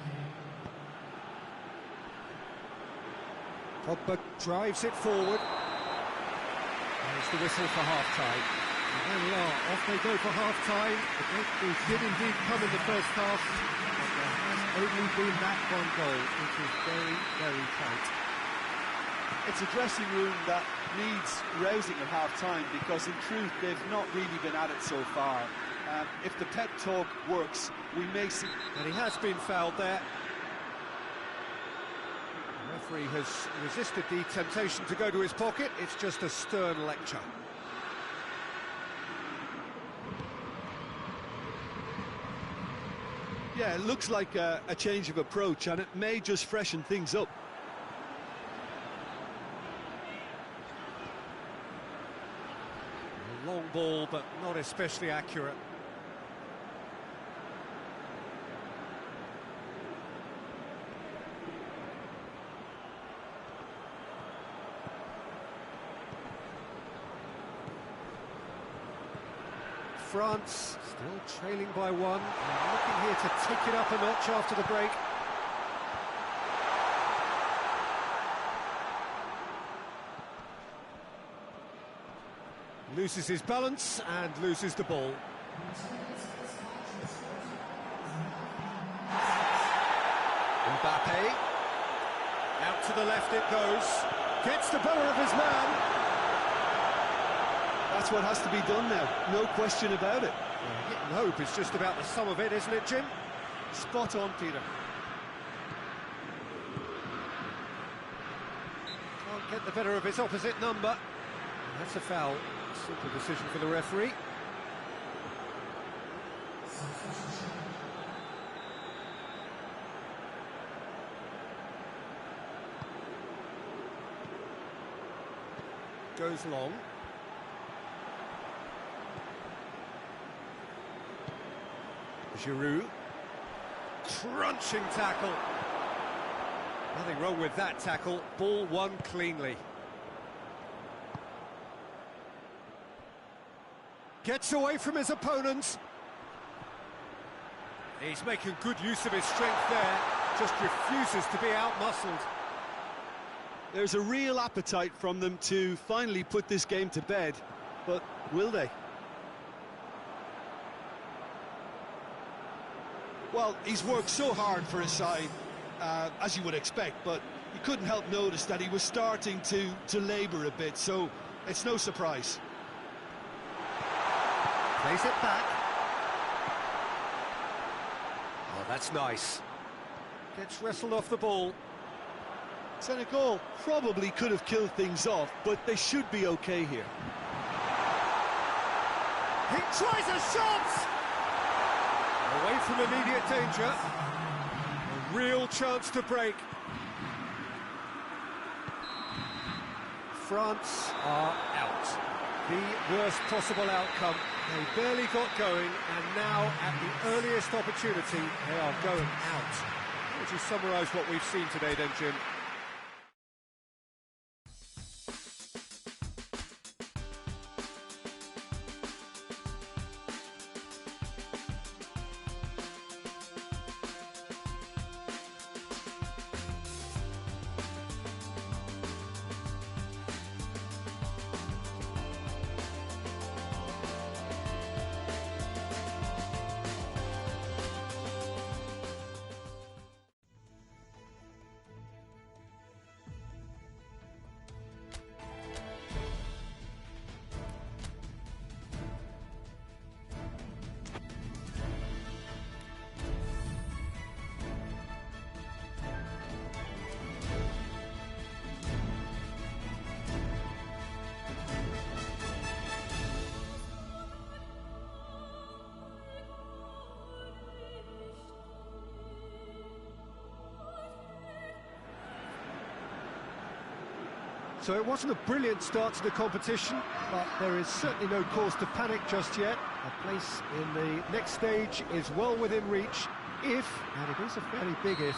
Pogba drives it forward. There's the whistle for half-time. There we are, off they go for half-time. The breakthrough did indeed come in the first half, but there has only been that one goal, which is very, very tight. It's a dressing room that needs rousing at half-time because, in truth, they've not really been at it so far. If the pep talk works, we may see... And he has been fouled there. The referee has resisted the temptation to go to his pocket. It's just a stern lecture. Yeah, it looks like a change of approach, and it may just freshen things up. A long ball, but not especially accurate. France still trailing by one, and looking here to take it up a notch after the break. Loses his balance and loses the ball. Mbappe, out to the left it goes, gets the better of his man. That's what has to be done now, no question about it. Hit and hope is just about the sum of it, isn't it, Jim? Spot on, Peter. Can't get the better of his opposite number. And that's a foul. Simple decision for the referee. Goes long. Giroud. Crunching tackle. Nothing wrong with that tackle. Ball won cleanly. Gets away from his opponents. He's making good use of his strength there. Just refuses to be out-muscled. There's a real appetite from them to finally put this game to bed, but will they? Well, he's worked so hard for his side, as you would expect, but you couldn't help notice that he was starting to labour a bit, so it's no surprise. Plays it back. Oh, that's nice. Gets wrestled off the ball. Senegal probably could have killed things off, but they should be okay here. He tries a shot! Away from immediate danger. A real chance to break. France are out. The worst possible outcome. They barely got going, and now, at the earliest opportunity, they are going out. How would you summarise what we've seen today then, Jim? So it wasn't a brilliant start to the competition, but there is certainly no cause to panic just yet. A place in the next stage is well within reach if, and it is a fairly big if,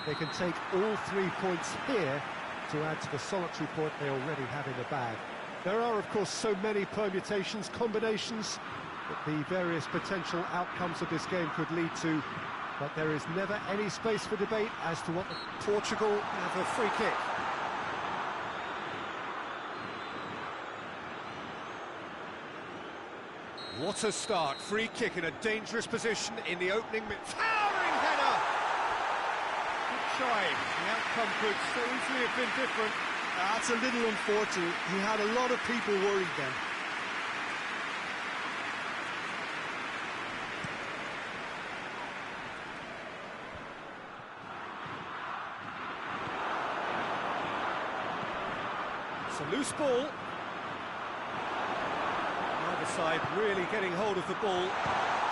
they can take all 3 points here to add to the solitary point they already have in the bag. There are, of course, so many permutations, combinations, that the various potential outcomes of this game could lead to, but there is never any space for debate as to what Portugal have a free kick. What a start, free kick in a dangerous position in the opening minute. Towering header! Good try, the outcome could so easily have been different. That's a little unfortunate. He had a lot of people worried then. It's a loose ball. Side really getting hold of the ball.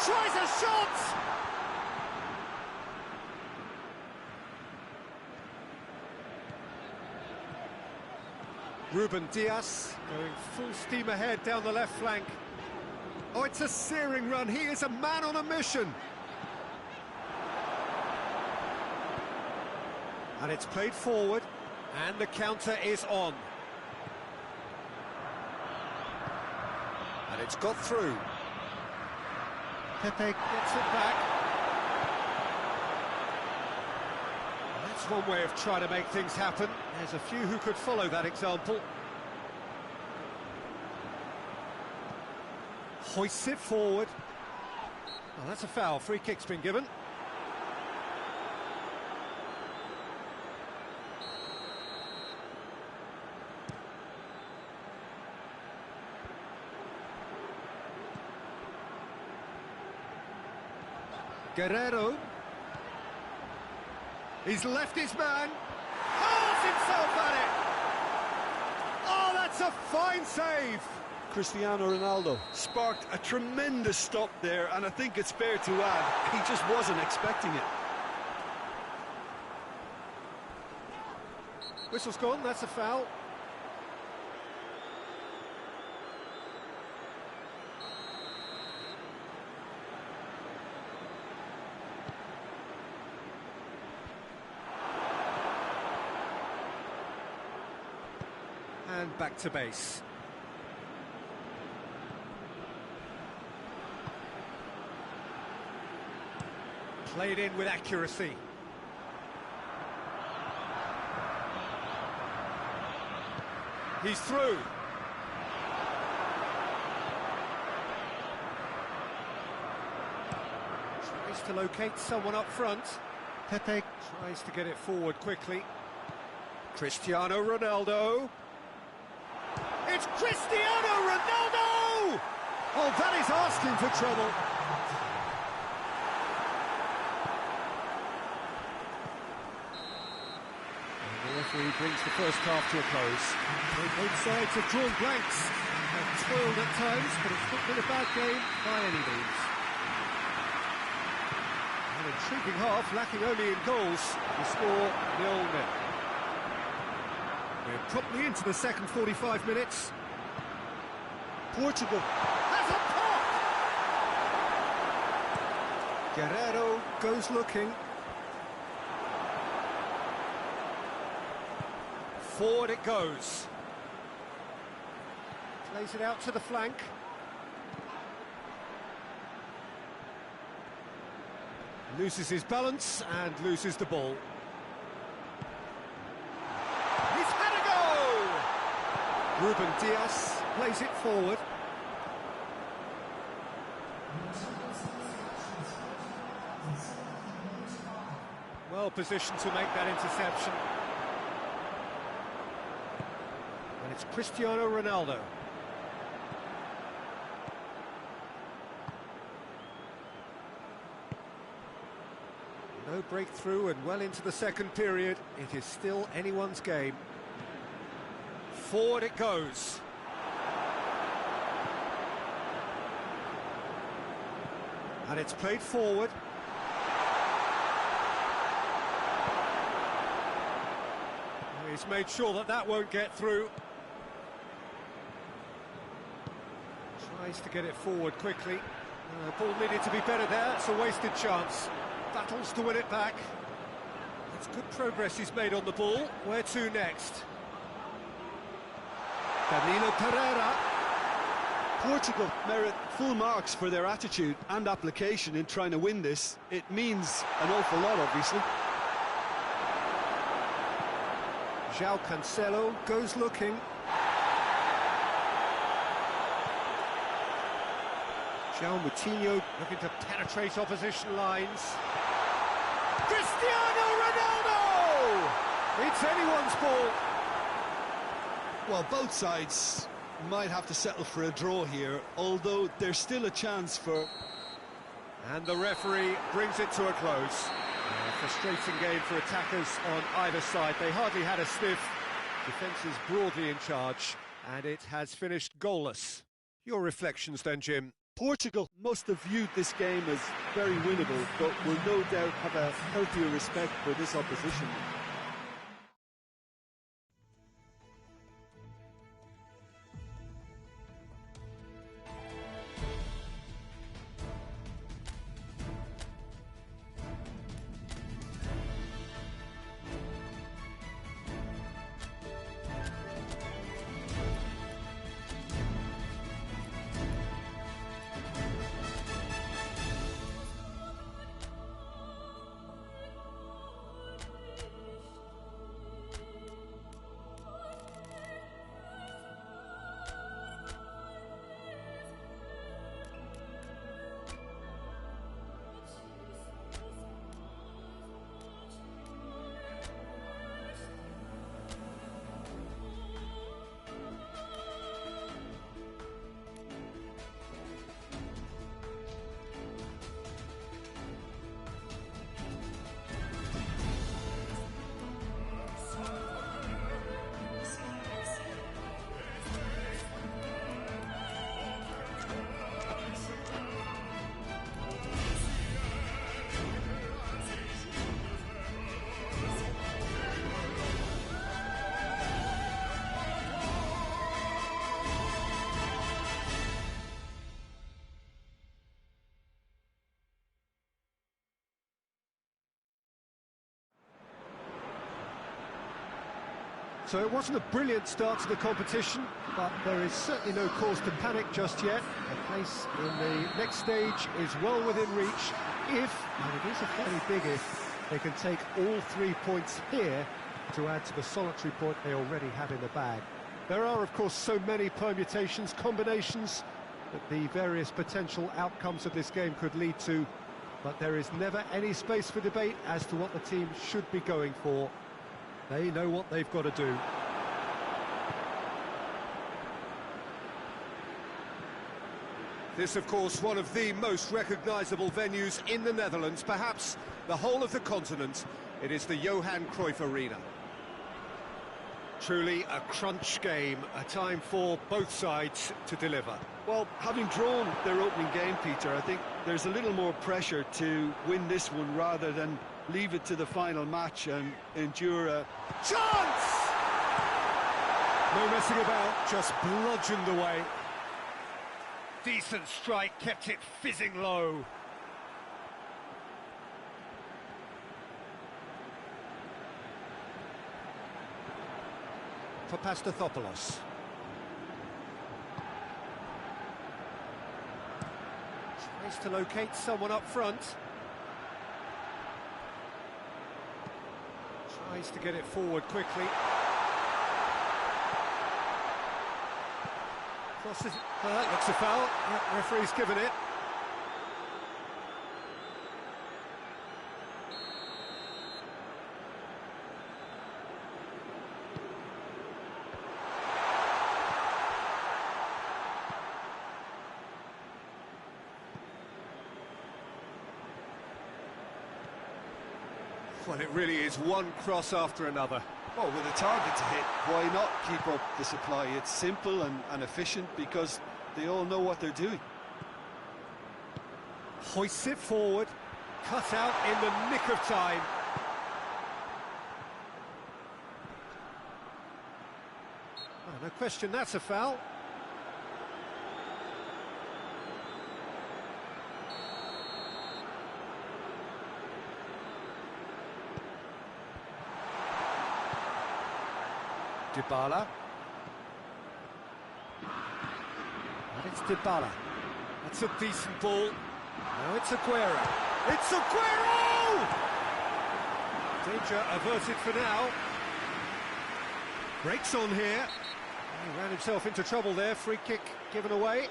Tries a shot! Ruben Diaz going full steam ahead down the left flank. Oh, it's a searing run. He is a man on a mission. And it's played forward, and the counter is on. And it's got through. Pepe gets it back. That's one way of trying to make things happen. There's a few who could follow that example. Hoists it forward. Oh, that's a foul. Free kick's been given. Guerrero. He's left his man. Hurls himself at it. Oh, that's a fine save. Cristiano Ronaldo sparked a tremendous stop there, and I think it's fair to add, he just wasn't expecting it. Whistle's gone, that's a foul. And back to base. Played in with accuracy. He's through. Tries to locate someone up front. Pepe tries to get it forward quickly. Cristiano Ronaldo. It's Cristiano Ronaldo! Oh, that is asking for trouble. And the referee brings the first half to a close. Both sides have drawn blanks, have toiled at times, but it's not been a bad game by any means. An intriguing half, lacking only in goals. The score 0-0. We're promptly into the second 45 minutes. Portugal. Has a pop! Guerrero goes looking. Forward it goes. Plays it out to the flank. Loses his balance and loses the ball. He's had a go! Ruben Diaz plays it forward. Well positioned to make that interception. And it's Cristiano Ronaldo. No breakthrough and well into the second period. It is still anyone's game. Forward it goes. And it's played forward. He's made sure that that won't get through. Tries to get it forward quickly. Ball needed to be better there. It's a wasted chance. Battles to win it back. That's good progress he's made on the ball. Where to next? Danilo Pereira. Portugal merit full marks for their attitude and application in trying to win this. It means an awful lot, obviously. João Cancelo goes looking. João Moutinho looking to penetrate opposition lines. Cristiano Ronaldo! It's anyone's ball. Well, both sides might have to settle for a draw here, although there's still a chance for... And the referee brings it to a close. A frustrating game for attackers on either side. They hardly had a sniff. Defence is broadly in charge, and it has finished goalless. Your reflections then, Jim? Portugal must have viewed this game as very winnable, but will no doubt have a healthier respect for this opposition. So it wasn't a brilliant start to the competition, but there is certainly no cause to panic just yet. A place in the next stage is well within reach if, and it is a fairly big if, they can take all 3 points here to add to the solitary point they already have in the bag. There are, of course, so many permutations, combinations, that the various potential outcomes of this game could lead to. but there is never any space for debate as to what the team should be going for. They know what they've got to do. This, of course, one of the most recognisable venues in the Netherlands, perhaps the whole of the continent. It is the Johan Cruyff Arena. Truly a crunch game, a time for both sides to deliver. Well, having drawn their opening game, Peter, I think there's a little more pressure to win this one rather than leave it to the final match and endure a chance! No messing about, just bludgeoned away. Decent strike, kept it fizzing low. For Pastathopoulos. Tries to locate someone up front. Tries to get it forward quickly. Crosses. That looks a foul. Yeah, referee's given it. Well, it really is one cross after another. Well, with a target to hit, why not keep up the supply? It's simple and efficient because they all know what they're doing. Hoists it forward, cut out in the nick of time. Oh, no question, that's a foul. Dybala. And it's Dybala. That's a decent ball. Now it's Aguero. It's Aguero! Danger averted for now. Breaks on here. He ran himself into trouble there. Free kick given away.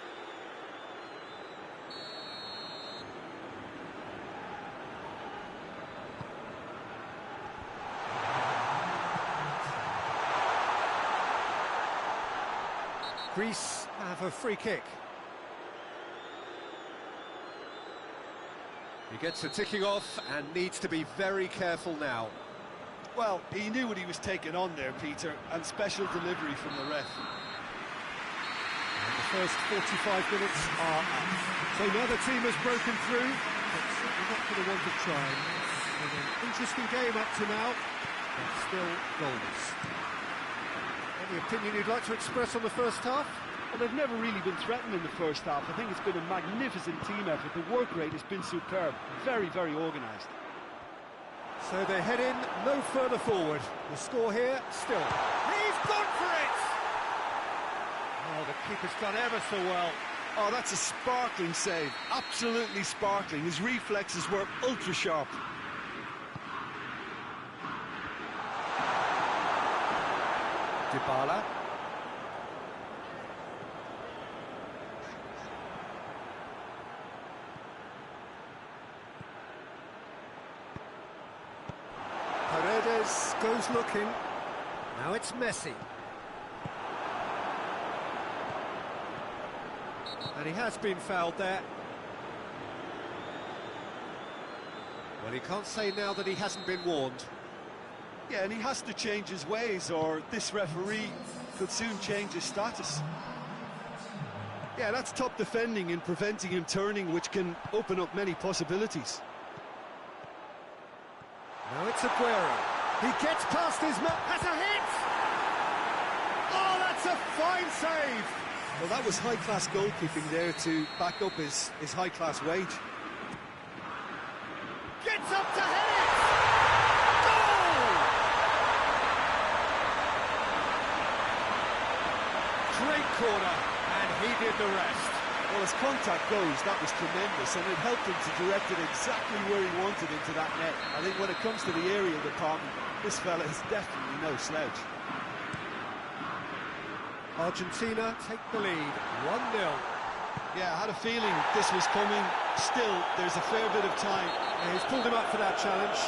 Greece have a free kick. He gets it ticking off and needs to be very careful now. Well, he knew what he was taking on there, Peter, and special delivery from the ref. And the first 45 minutes are up. So now the team has broken through, but certainly not for the want of trying. An interesting game up to now, but still goalless. Any opinion you'd like to express on the first half? Well, they've never really been threatened in the first half. I think it's been a magnificent team effort. The work rate has been superb. Very, very organised. So they head in no further forward. The score here, still. He's gone for it! Oh, the keeper's done ever so well. Oh, that's a sparkling save. Absolutely sparkling. His reflexes were ultra sharp. Dybala. Paredes goes looking. Now it's Messi. And he has been fouled there. Well, he can't say now that he hasn't been warned. Yeah, and he has to change his ways, or this referee could soon change his status. Yeah, that's top defending and preventing him turning, which can open up many possibilities. Now it's Aguero. He gets past his man. Has a hit! Oh, that's a fine save! Well, that was high-class goalkeeping there to back up his high-class wage. Gets up to head it! Goal! Great corner, and he did the rest. Well, as contact goes, that was tremendous, and it helped him to direct it exactly where he wanted into that net. I think when it comes to the aerial department, this fella is definitely no slouch. Argentina take the lead, 1-0. Yeah, I had a feeling this was coming. Still, there's a fair bit of time. Yeah, he's pulled him up for that challenge.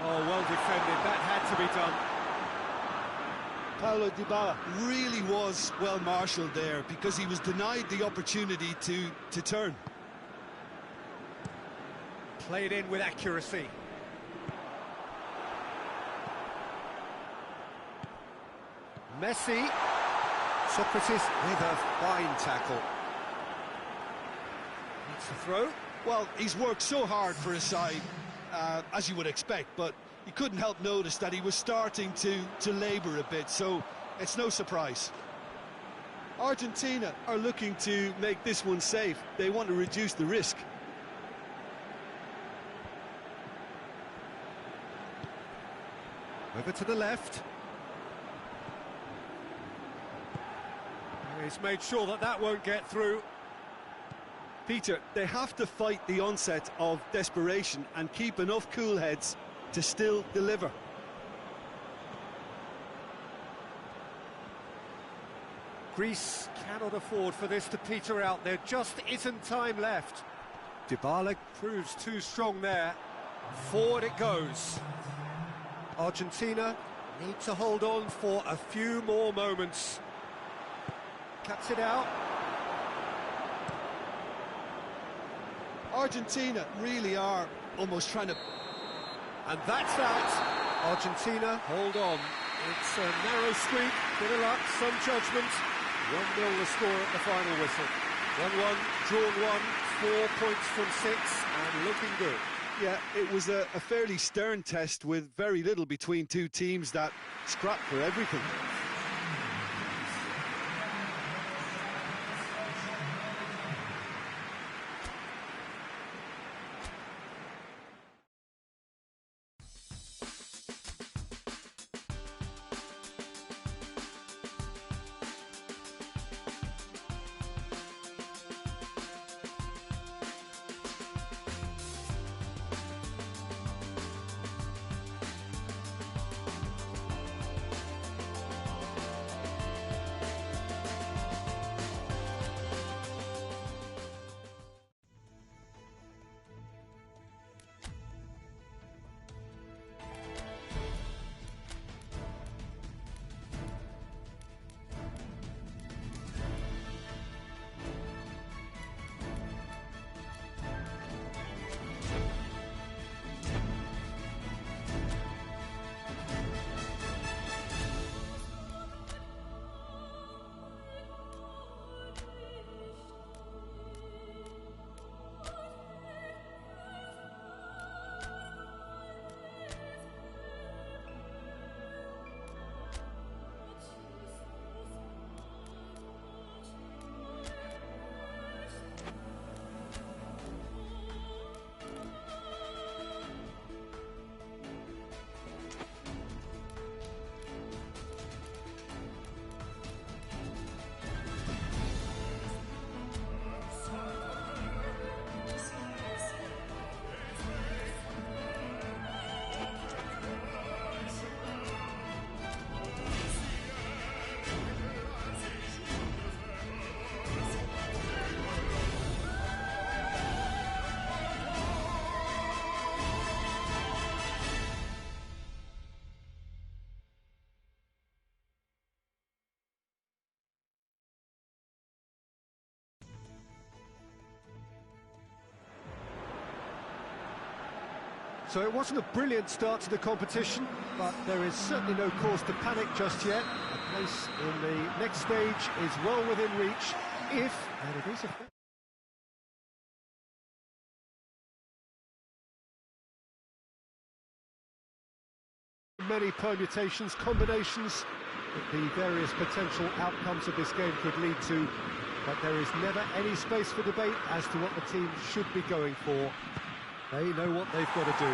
Oh, well defended. That had to be done. Paulo Dybala really was well marshalled there because he was denied the opportunity to turn. Played in with accuracy. Messi. Socrates with a fine tackle. That's the throw. Well, he's worked so hard for his side, as you would expect, but you couldn't help notice that he was starting to labour a bit, so it's no surprise. Argentina are looking to make this one safe. They want to reduce the risk. Over to the left. He's made sure that that won't get through. Peter, they have to fight the onset of desperation and keep enough cool heads to still deliver. Greece cannot afford for this to peter out. There just isn't time left. Dybala proves too strong there. Forward it goes. Argentina need to hold on for a few more moments. Cuts it out. Argentina really are almost trying to... And that's that. Argentina, hold on. It's a narrow squeak, bit of luck, some judgment. 1-0 the score at the final whistle. 1-1, drawn 1, 4 points from 6, and looking good. Yeah, it was a fairly stern test with very little between two teams that scrapped for everything. So it wasn't a brilliant start to the competition, but there is certainly no cause to panic just yet. A place in the next stage is well within reach, if, and it is a... Many permutations, combinations that the various potential outcomes of this game could lead to, but there is never any space for debate as to what the team should be going for. They know what they've got to do.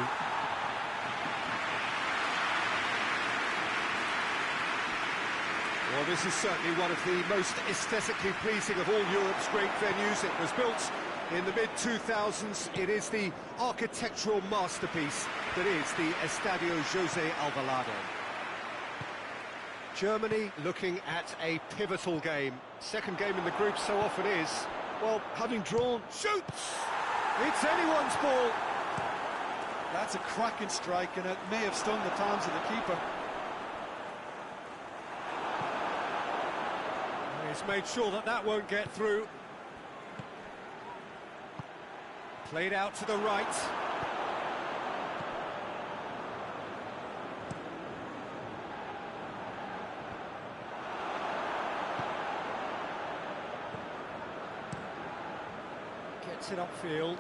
Well, this is certainly one of the most aesthetically pleasing of all Europe's great venues. It was built in the mid-2000s. It is the architectural masterpiece that is the Estadio José Alvalade. Germany looking at a pivotal game. Second game in the group so often is. Well, having drawn... Shoots! It's anyone's ball. That's a cracking strike, and it may have stung the palms of the keeper. He's made sure that that won't get through. Played out to the right. Gets it upfield.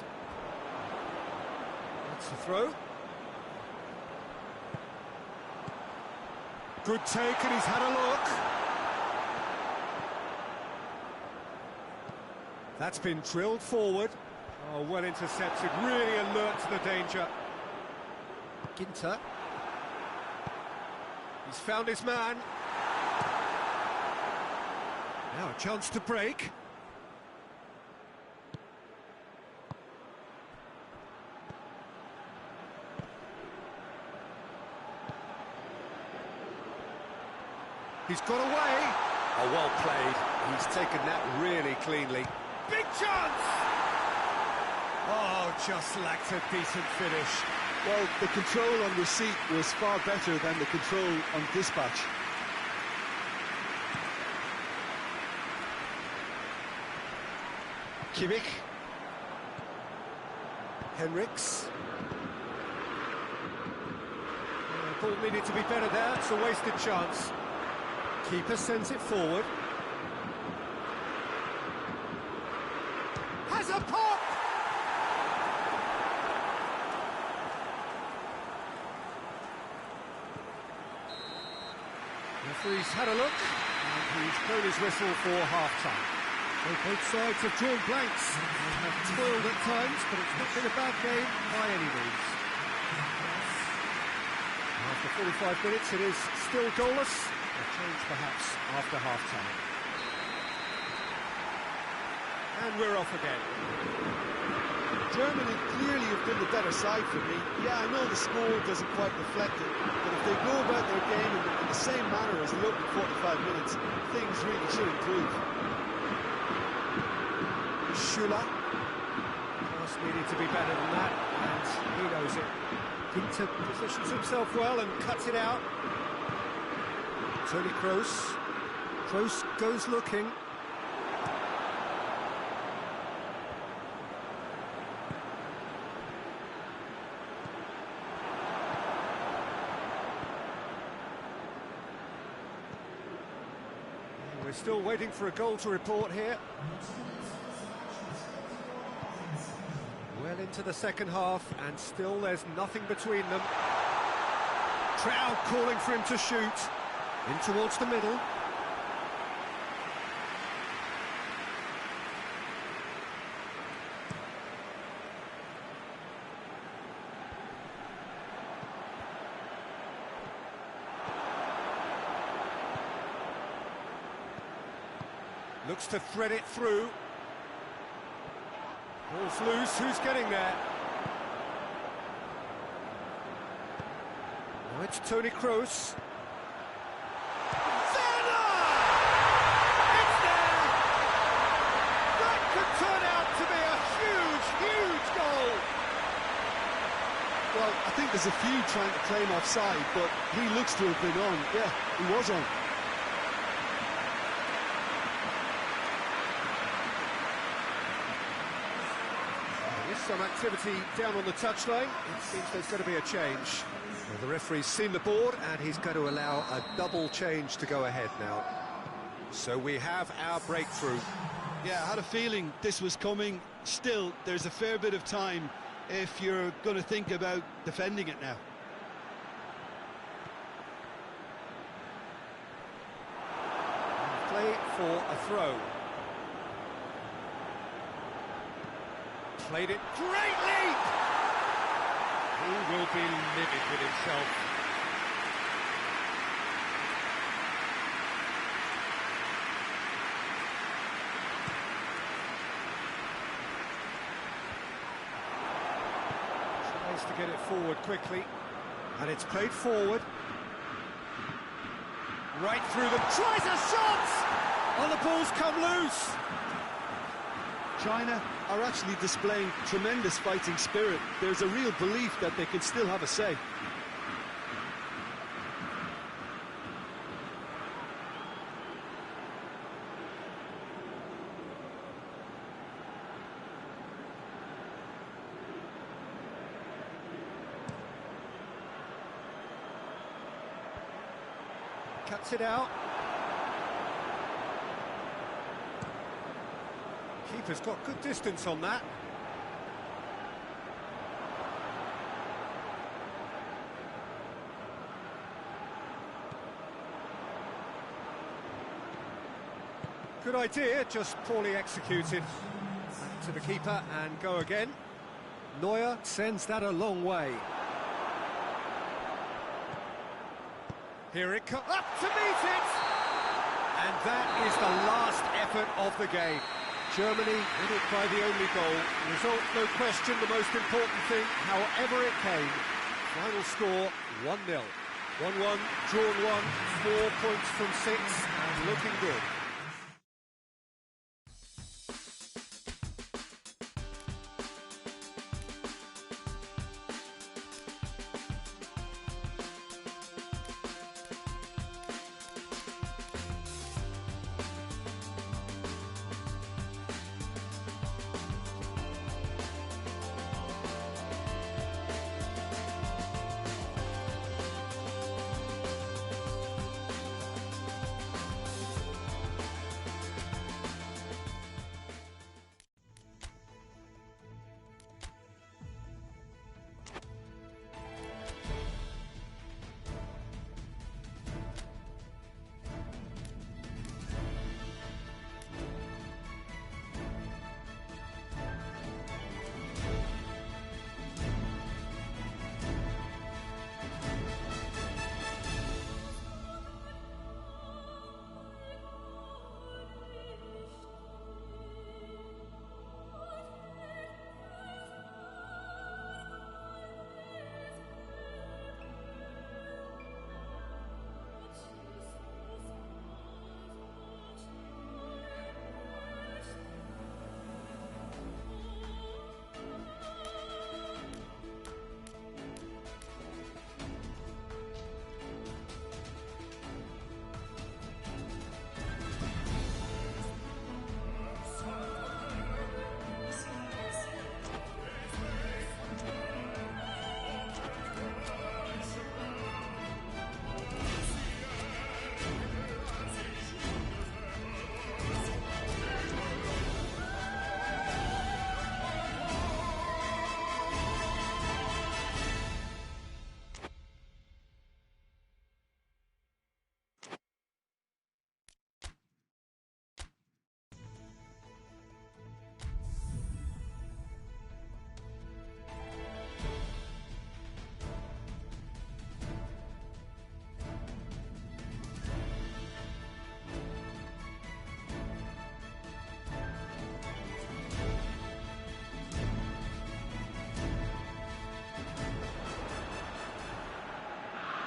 That's the throw. Good take, and he's had a look. That's been drilled forward. Oh, well intercepted, really alert to the danger. Ginter. He's found his man. Now a chance to break. He's got away. Oh, well played. He's taken that really cleanly. Big chance! Oh, just lacked a decent finish. Well, the control on receipt was far better than the control on dispatch. Kimmich. Henriks. Ball needed to be better there, it's a wasted chance. Keeper sends it forward. Has a pop! Referee's had a look, and he's blown his whistle for half-time. So both sides have drawn blanks. They have toiled at times, but it's not been a bad game by any means. After 45 minutes, it is still goalless. A change perhaps after half-time. And we're off again. Germany clearly have been the better side for me. Yeah, I know the score doesn't quite reflect it, but if they go about their game in the same manner as the opening 45 minutes, things really should improve. Schuller. Pass needed to be better than that, and he knows it. Ginter positions himself well and cuts it out. Toni Kroos. Kroos goes looking. We're still waiting for a goal to report here. Well into the second half, and still there's nothing between them. Crowd calling for him to shoot. In towards the middle. Looks to thread it through. Ball's loose, who's getting there? Now it's Toni Kroos. Well, I think there's a few trying to claim offside, but he looks to have been on. Yeah, he was on. There is some activity down on the touchline. It seems there's going to be a change. Well, the referee's seen the board, and he's going to allow a double change to go ahead now. So we have our breakthrough. Yeah, I had a feeling this was coming. Still, there's a fair bit of time if you're going to think about defending it now. Play for a throw. Played it greatly! He will be livid with himself. To get it forward quickly, and it's played forward. Right through them, tries a shot! Oh, the ball's come loose! China are actually displaying tremendous fighting spirit. There's a real belief that they can still have a say. Cuts it out. Keeper's got good distance on that. Good idea, just poorly executed. Back to the keeper and go again. Neuer sends that a long way. Here it comes, up to meet it! And that is the last effort of the game. Germany win it by the only goal. Result, no question, the most important thing, however it came. Final score, 1-0. 1-1, drawn 1, 4 points from 6, and looking good.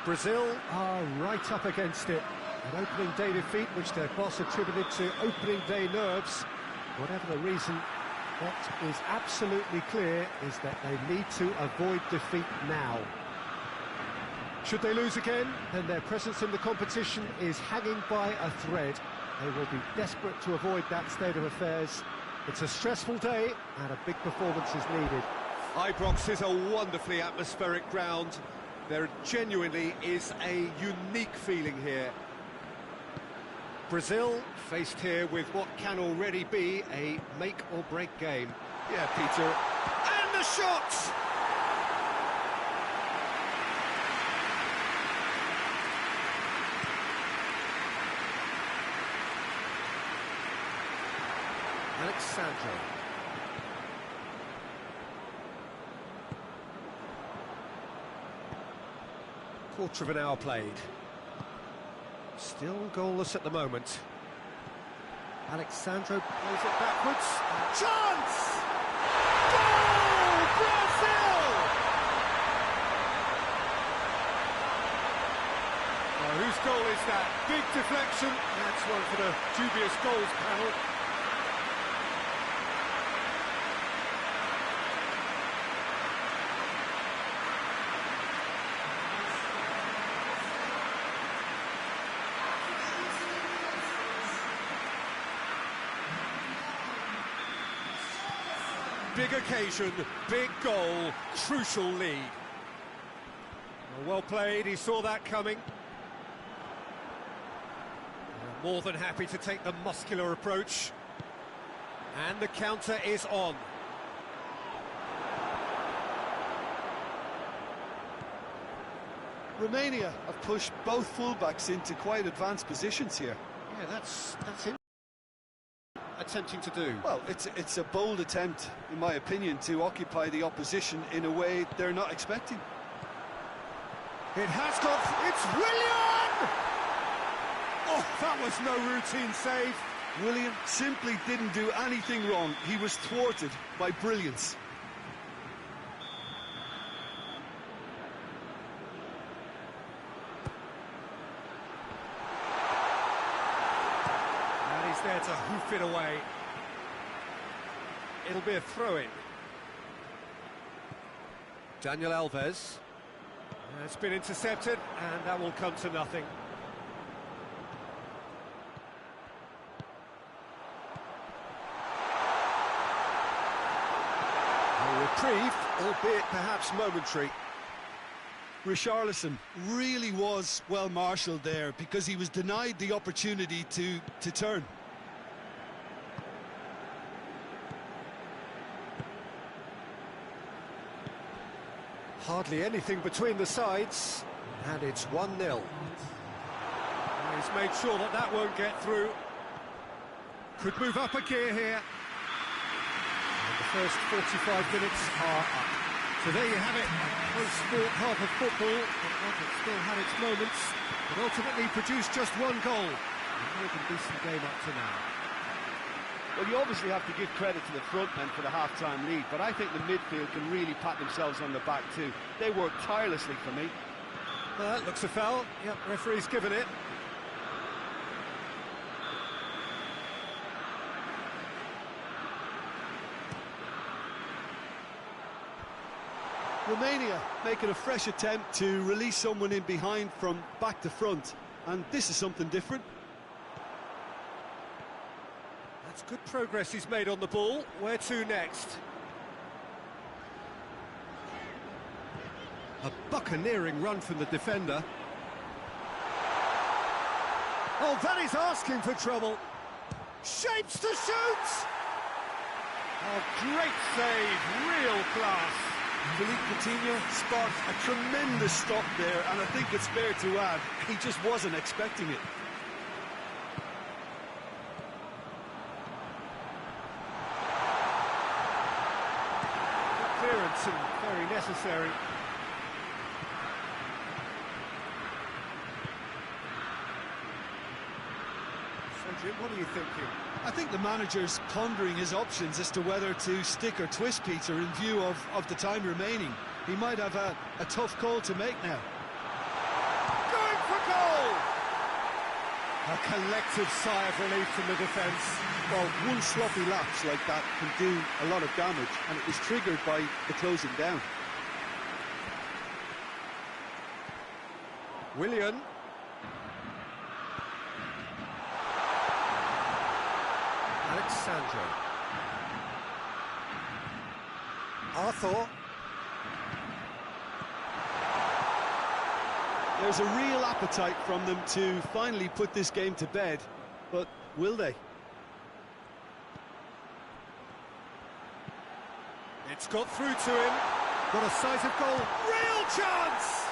Brazil are right up against it. An opening day defeat, which their boss attributed to opening day nerves. Whatever the reason, what is absolutely clear is that they need to avoid defeat now. Should they lose again, then their presence in the competition is hanging by a thread. They will be desperate to avoid that state of affairs. It's a stressful day, and a big performance is needed. Ibrox is a wonderfully atmospheric ground. There genuinely is a unique feeling here. Brazil faced here with what can already be a make-or-break game. Yeah, Peter. And the shot! Alexandro. Quarter of an hour played. Still goalless at the moment. Alexandro plays it backwards. Chance! Goal! Brazil! Whose goal is that? Big deflection. That's one for the dubious goals panel. Big occasion, big goal, crucial lead. Well played, he saw that coming. More than happy to take the muscular approach. And the counter is on. Romania have pushed both fullbacks into quite advanced positions here. Yeah, that's him attempting to do. Well, it's a bold attempt, in my opinion, to occupy the opposition in a way they're not expecting. It has got... It's Willian! Oh, that was no routine save. Willian simply didn't do anything wrong. He was thwarted by brilliance. And he's there to hoof it away. It'll be a throw-in. Daniel Alves. It's been intercepted, and that will come to nothing. A reprieve, albeit perhaps momentary. Richarlison really was well marshalled there because he was denied the opportunity to turn. Hardly anything between the sides, and it's 1-0. He's made sure that that won't get through. Could move up a gear here. And the first 45 minutes are up. So there you have it, a close sport half of football, but one that still had its moments, but ultimately produced just one goal. A more than decent game up to now. Well, you obviously have to give credit to the front men for the half-time lead, but I think the midfield can really pat themselves on the back too. They worked tirelessly for me. Well, that looks a foul. Yep, referee's given it. Romania making a fresh attempt to release someone in behind from back to front, and this is something different. That's good progress he's made on the ball. Where to next? A buccaneering run from the defender. Oh, that is asking for trouble. Shapes to shoot! Oh, great save, real class. Philippe Coutinho sparked a tremendous stop there, and I think it's fair to add, he just wasn't expecting it. Clearance and very necessary. So, Jim, what are you thinking? I think the manager's pondering his options as to whether to stick or twist Peter in view of the time remaining. He might have a tough call to make now. Going for goal! A collective sigh of relief from the defence. Well, one sloppy lapse like that can do a lot of damage, and it was triggered by the closing down. Willian. Alexandro. Arthur. There's a real appetite from them to finally put this game to bed, but will they? It's got through to him. Got a sight of goal. Real chance!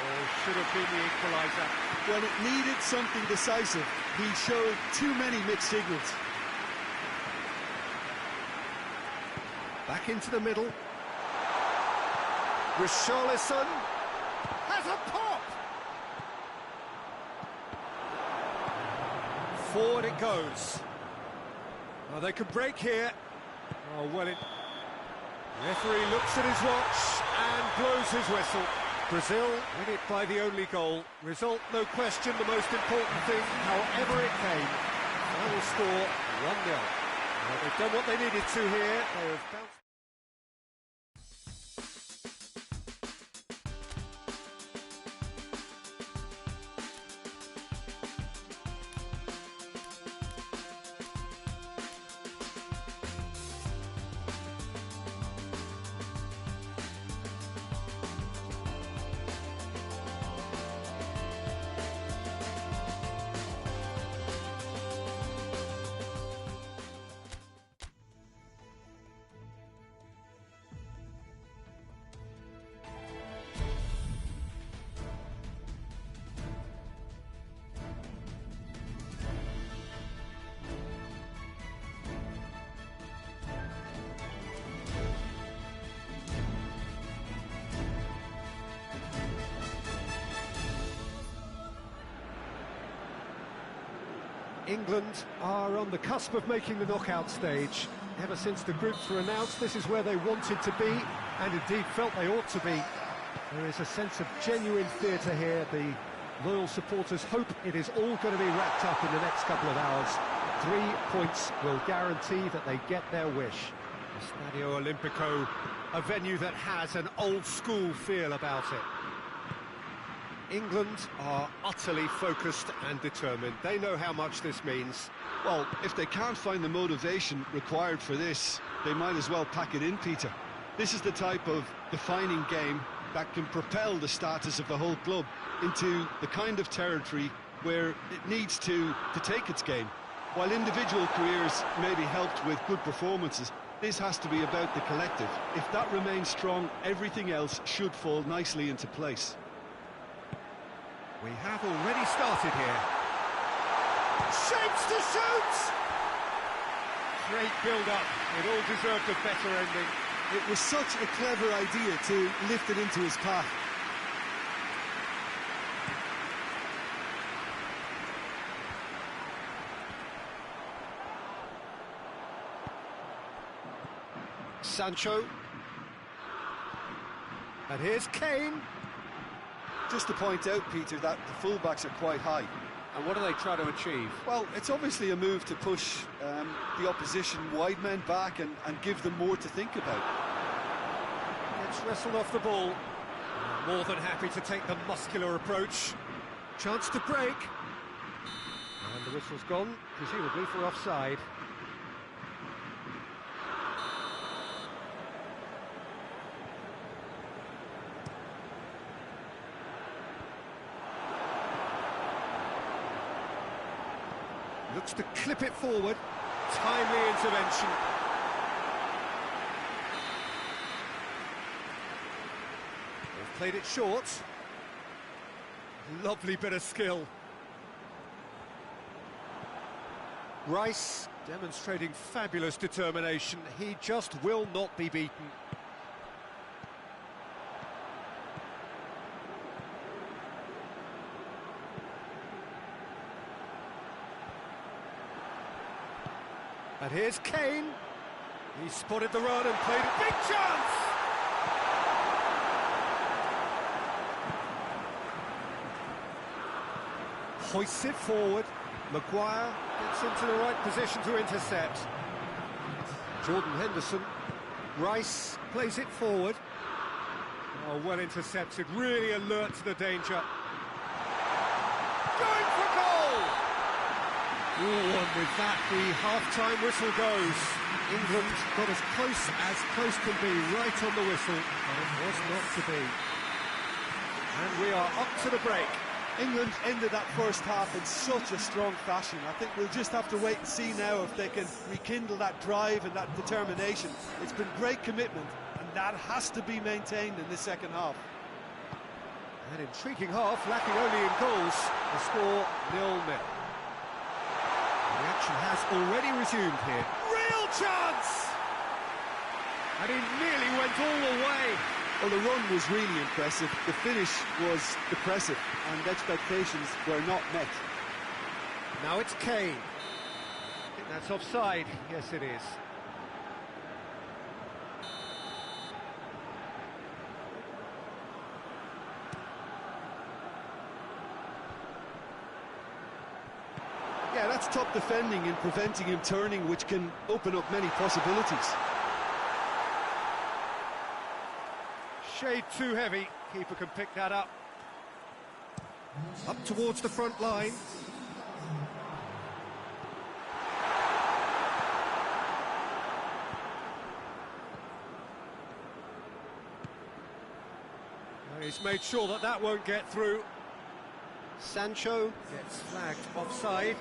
Oh, should have been the equaliser. When it needed something decisive, he showed too many mixed signals. Back into the middle. Richarlison has a pop! Forward it goes. Oh, they could break here. Oh, well, referee looks at his watch and blows his whistle. Brazil win it by the only goal. Result, no question, the most important thing, however it came. Final score, 1-0. Well, they've done what they needed to here. They have bounced. England are on the cusp of making the knockout stage. Ever since the groups were announced, this is where they wanted to be, and indeed felt they ought to be. There is a sense of genuine theatre here. The loyal supporters hope it is all going to be wrapped up in the next couple of hours. 3 points will guarantee that they get their wish. The Stadio Olimpico, a venue that has an old-school feel about it. England are utterly focused and determined. They know how much this means. Well, if they can't find the motivation required for this, they might as well pack it in, Peter. This is the type of defining game that can propel the status of the whole club into the kind of territory where it needs to take its game. While individual careers may be helped with good performances, this has to be about the collective. If that remains strong, everything else should fall nicely into place. We have already started here. Shapes to shoot! Great build-up. It all deserved a better ending. It was such a clever idea to lift it into his path. Sancho. And here's Kane. Just to point out, Peter, that the fullbacks are quite high. And what do they try to achieve? Well, it's obviously a move to push the opposition wide men back and give them more to think about. Gets wrestled off the ball. More than happy to take the muscular approach. Chance to break. And the whistle's gone, presumably for offside. Looks to clip it forward. Timely intervention. They've played it short. Lovely bit of skill. Rice demonstrating fabulous determination. He just will not be beaten. And here's Kane. He spotted the run and played a big chance! Hoists it forward. Maguire gets into the right position to intercept. Jordan Henderson. Rice plays it forward. Oh, well intercepted, really alert to the danger. Going for goal! Ooh, and with that, the half-time whistle goes. England got as close can be, right on the whistle, but it was not to be. And we are up to the break. England ended that first half in such a strong fashion. I think we'll just have to wait and see now if they can rekindle that drive and that determination. It's been great commitment, and that has to be maintained in this second half. An intriguing half, lacking only in goals. The score 0-0. The action has already resumed here. Real chance! And he nearly went all the way. Well, the run was really impressive. The finish was depressive, and expectations were not met. Now it's Kane. I think that's offside. Yes, it is. Yeah, that's top defending and preventing him turning, which can open up many possibilities. Shade too heavy. Keeper can pick that up. Up towards the front line. He's made sure that that won't get through. Sancho gets flagged offside.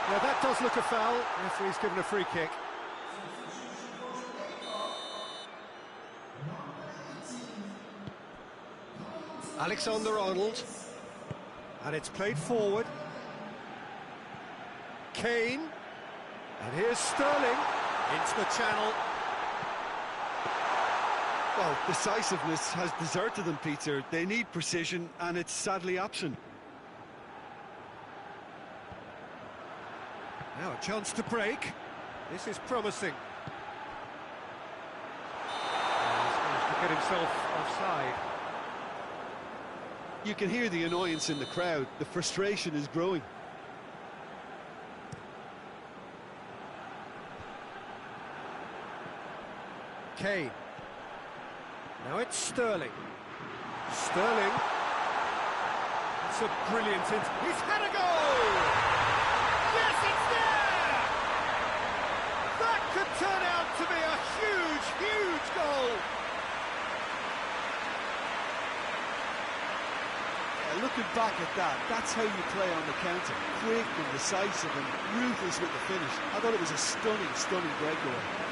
Yeah, that does look a foul. Referee's given a free kick. Alexander-Arnold. And it's played forward. Kane. And here's Sterling into the channel. Well, decisiveness has deserted them, Peter. They need precision, and it's sadly absent. Now a chance to break. This is promising. He's managed to get himself offside. You can hear the annoyance in the crowd. The frustration is growing. Kane. Now it's Sterling. Sterling. It's a brilliant He's had a goal! Yes, it's there! That could turn out to be a huge, huge goal! Yeah, looking back at that, that's how you play on the counter. Quick and decisive and ruthless with the finish. I thought it was a stunning, stunning breakaway.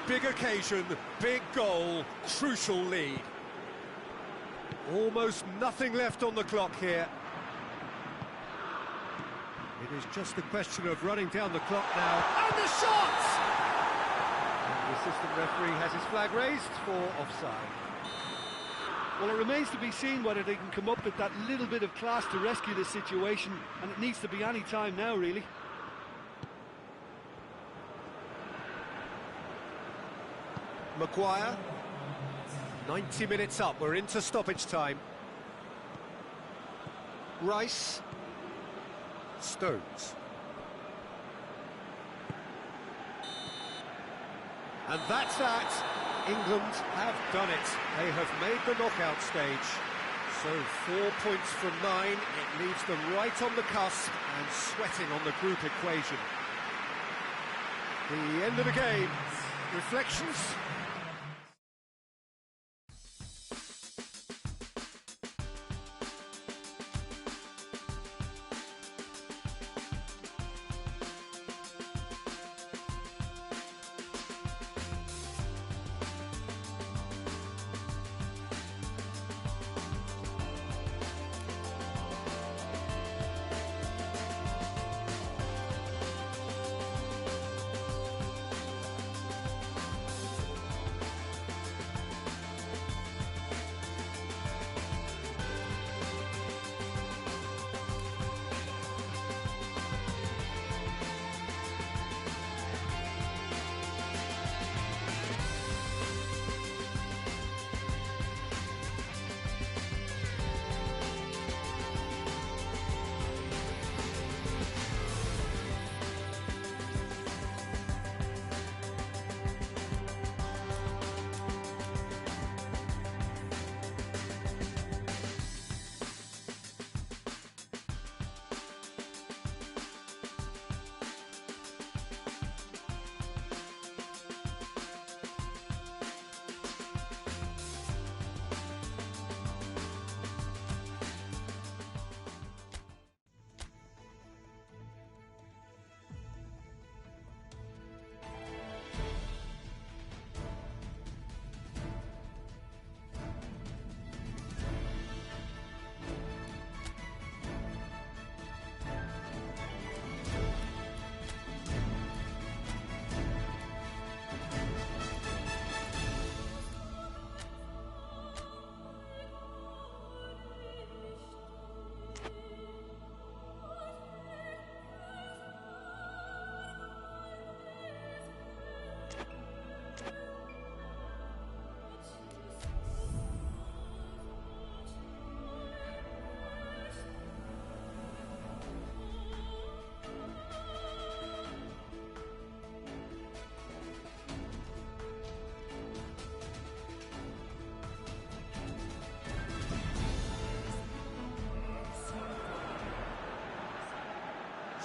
Big occasion, big goal, crucial lead. Almost nothing left on the clock here. It is just a question of running down the clock now. And the shot! And the assistant referee has his flag raised for offside. Well, it remains to be seen whether they can come up with that little bit of class to rescue the situation, and it needs to be any time now, really. Maguire. 90 minutes up, we're into stoppage time. Rice. Stones. And that's that. England have done it. They have made the knockout stage. So 4 points from 9. It leaves them right on the cusp and sweating on the group equation. The end of the game. Reflections?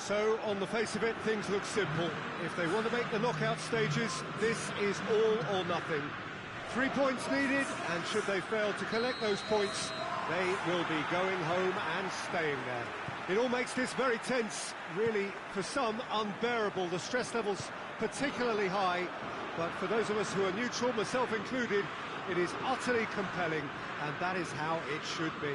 So, on the face of it, things look simple. If they want to make the knockout stages, this is all or nothing. 3 points needed, and should they fail to collect those points, they will be going home and staying there. It all makes this very tense, really, for some, unbearable. The stress level's particularly high, but for those of us who are neutral, myself included, it is utterly compelling, and that is how it should be.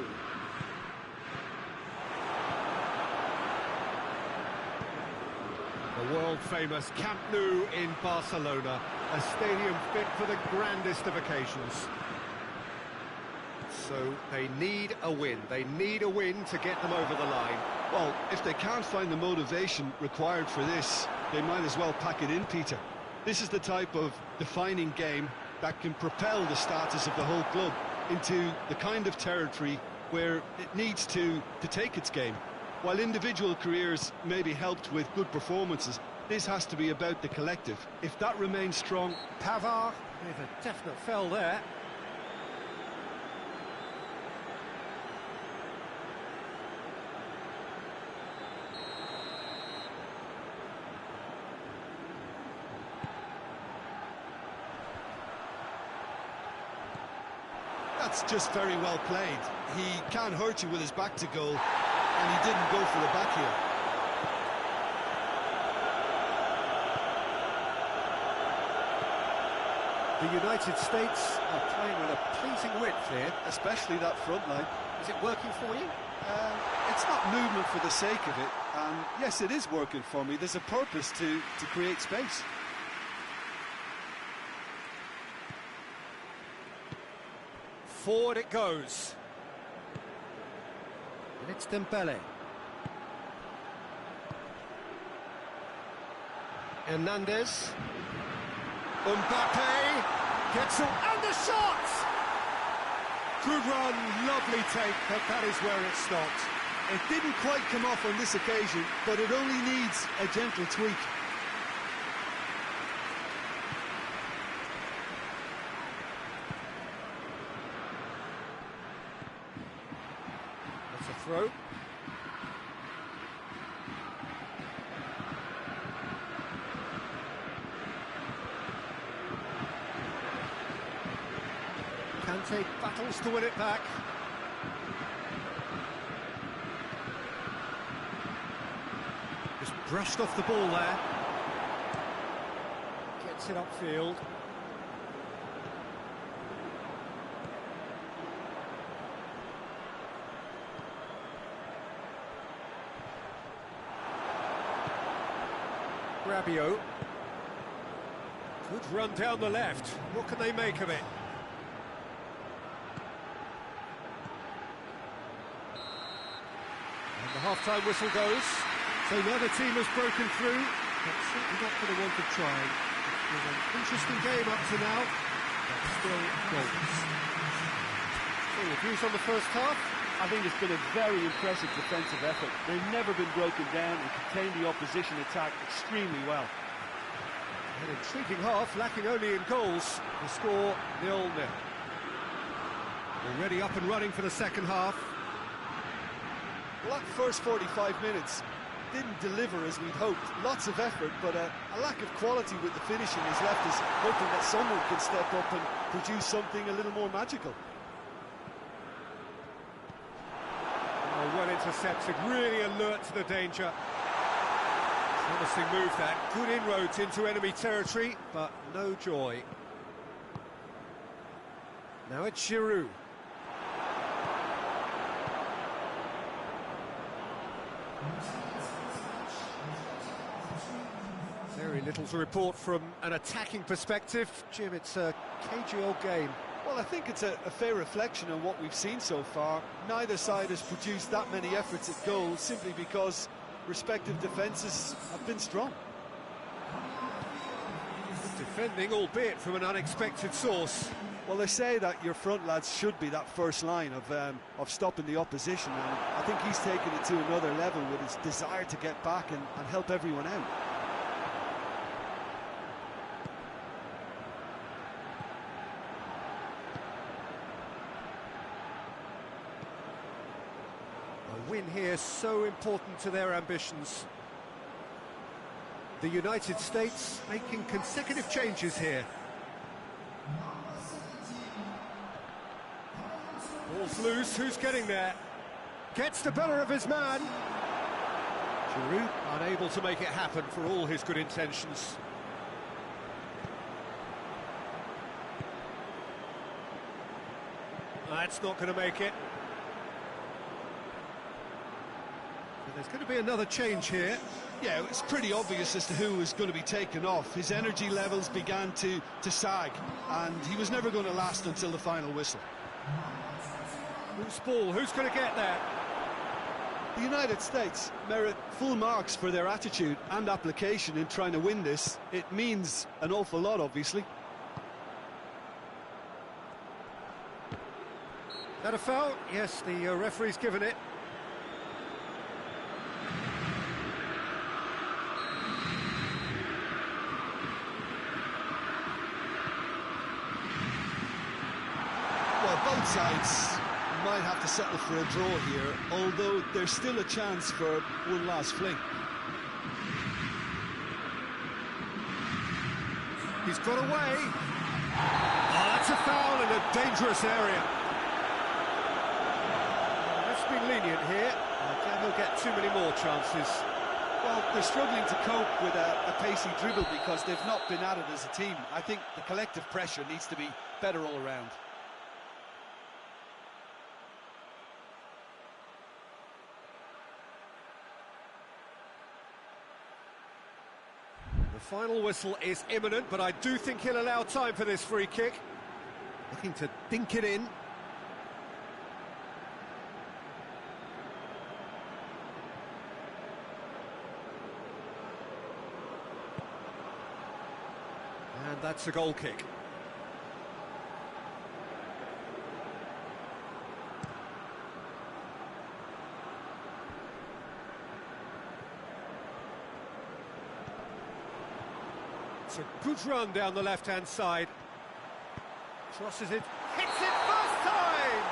The world-famous Camp Nou in Barcelona, a stadium fit for the grandest of occasions. So they need a win. They need a win to get them over the line. Well, if they can't find the motivation required for this, they might as well pack it in, Peter. This is the type of defining game that can propel the status of the whole club into the kind of territory where it needs to take its game. While individual careers may be helped with good performances, this has to be about the collective. If that remains strong... Pavard with a definite foul there. That's just very well played. He can't hurt you with his back to goal, and he didn't go for the back heel. The United States are playing with a pleasing width here. Especially that front line. Is it working for you? It's not movement for the sake of it, and yes, it is working for me. There's a purpose to create space. Forward it goes. And it's Dembele. Hernandez. Mbappe gets it, and the shot! Good run, lovely take, but that is where it stopped. It didn't quite come off on this occasion, but it only needs a gentle tweak. That's a throw. Kante battles to win it back. Just brushed off the ball there. Gets it upfield. Rabiot. Good run down the left. What can they make of it? And the half-time whistle goes. So neither team has broken through, but certainly not for the want of trying. It was an interesting game up to now, but still goals. So your views on the first half? I think it's been a very impressive defensive effort. They've never been broken down and contained the opposition attack extremely well. An intriguing half, lacking only in goals. The score 0-0. Already up and running for the second half. Well, that first 45 minutes didn't deliver as we'd hoped. Lots of effort, but a lack of quality with the finishing has left us hoping that someone could step up and produce something a little more magical. Oh, well intercepted, really alert to the danger. Promising move that, good inroads into enemy territory, but no joy. Now it's Giroud. Very little to report from an attacking perspective. Jim, it's a cagey old game. Well, I think it's a fair reflection on what we've seen so far. Neither side has produced that many efforts at goal simply because respective defences have been strong. Defending, albeit from an unexpected source. Well, they say that your front lads should be that first line of stopping the opposition, and I think he's taken it to another level with his desire to get back and help everyone out. A win here so important to their ambitions. the United States making consecutive changes here. Ball's loose, who's getting there? Gets the better of his man. Giroud unable to make it happen for all his good intentions. That's not going to make it. So there's going to be another change here. Yeah, it's pretty obvious as to who was going to be taken off. His energy levels began to sag, and he was never going to last until the final whistle. Loose ball, who's going to get there? The United States merit full marks for their attitude and application in trying to win this. It means an awful lot, obviously. That a foul? Yes, the referee's given it. Well, both sides might have to settle for a draw here, although there's still a chance for one last fling. He's got away. Oh, that's a foul in a dangerous area. Let's be lenient here. Again, he'll get too many more chances. Well, they're struggling to cope with a pacey dribble because they've not been at it as a team. I think the collective pressure needs to be better all around. The final whistle is imminent, but I do think he'll allow time for this free kick. Looking to dink it in. And that's a goal kick. It's a good run down the left-hand side. Crosses it, hits it first time!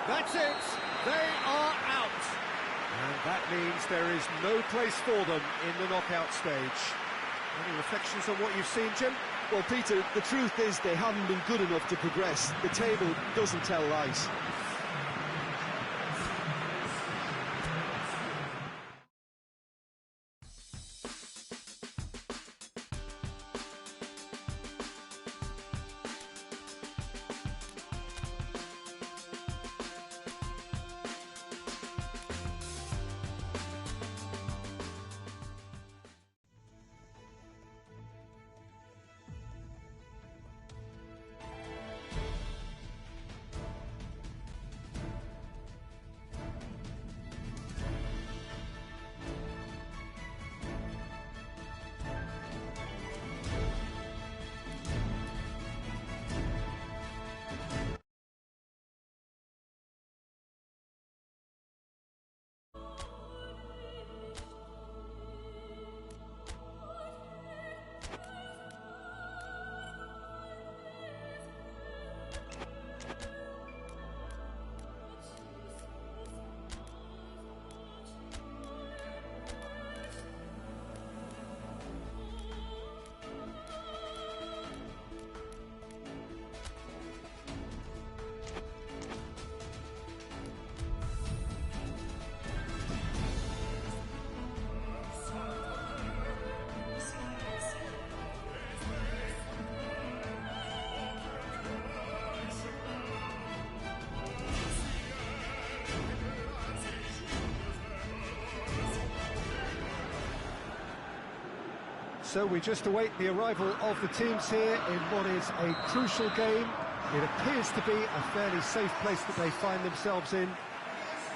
That's it, they are out. And that means there is no place for them in the knockout stage. Any reflections on what you've seen, Jim? Well, Peter, the truth is they haven't been good enough to progress. The table doesn't tell lies. So we just await the arrival of the teams here in what is a crucial game. It appears to be a fairly safe place that they find themselves in.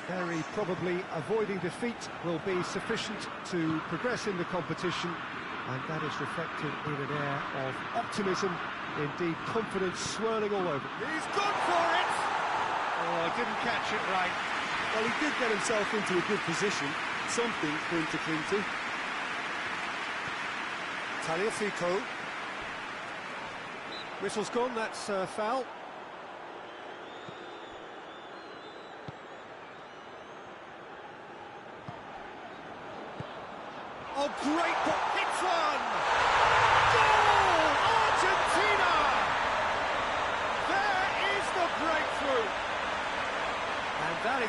Very probably avoiding defeat will be sufficient to progress in the competition, and that is reflected in an air of optimism, indeed confidence swirling all over. He's gone for it! Oh, didn't catch it right. Well, he did get himself into a good position, something for him to cling to. Taliafico. Whistle's gone, that's foul. Oh, great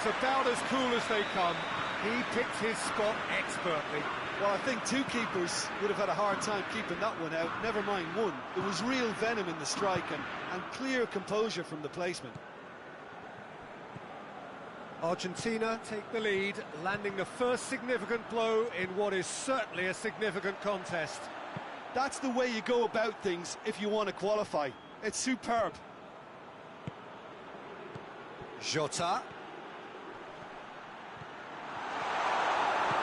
was about as cool as they come. He picked his spot expertly. Well, I think two keepers would have had a hard time keeping that one out, never mind one. There was real venom in the strike and clear composure from the placement. Argentina take the lead, landing the first significant blow in what is certainly a significant contest. That's the way you go about things if you want to qualify. It's superb. Jota.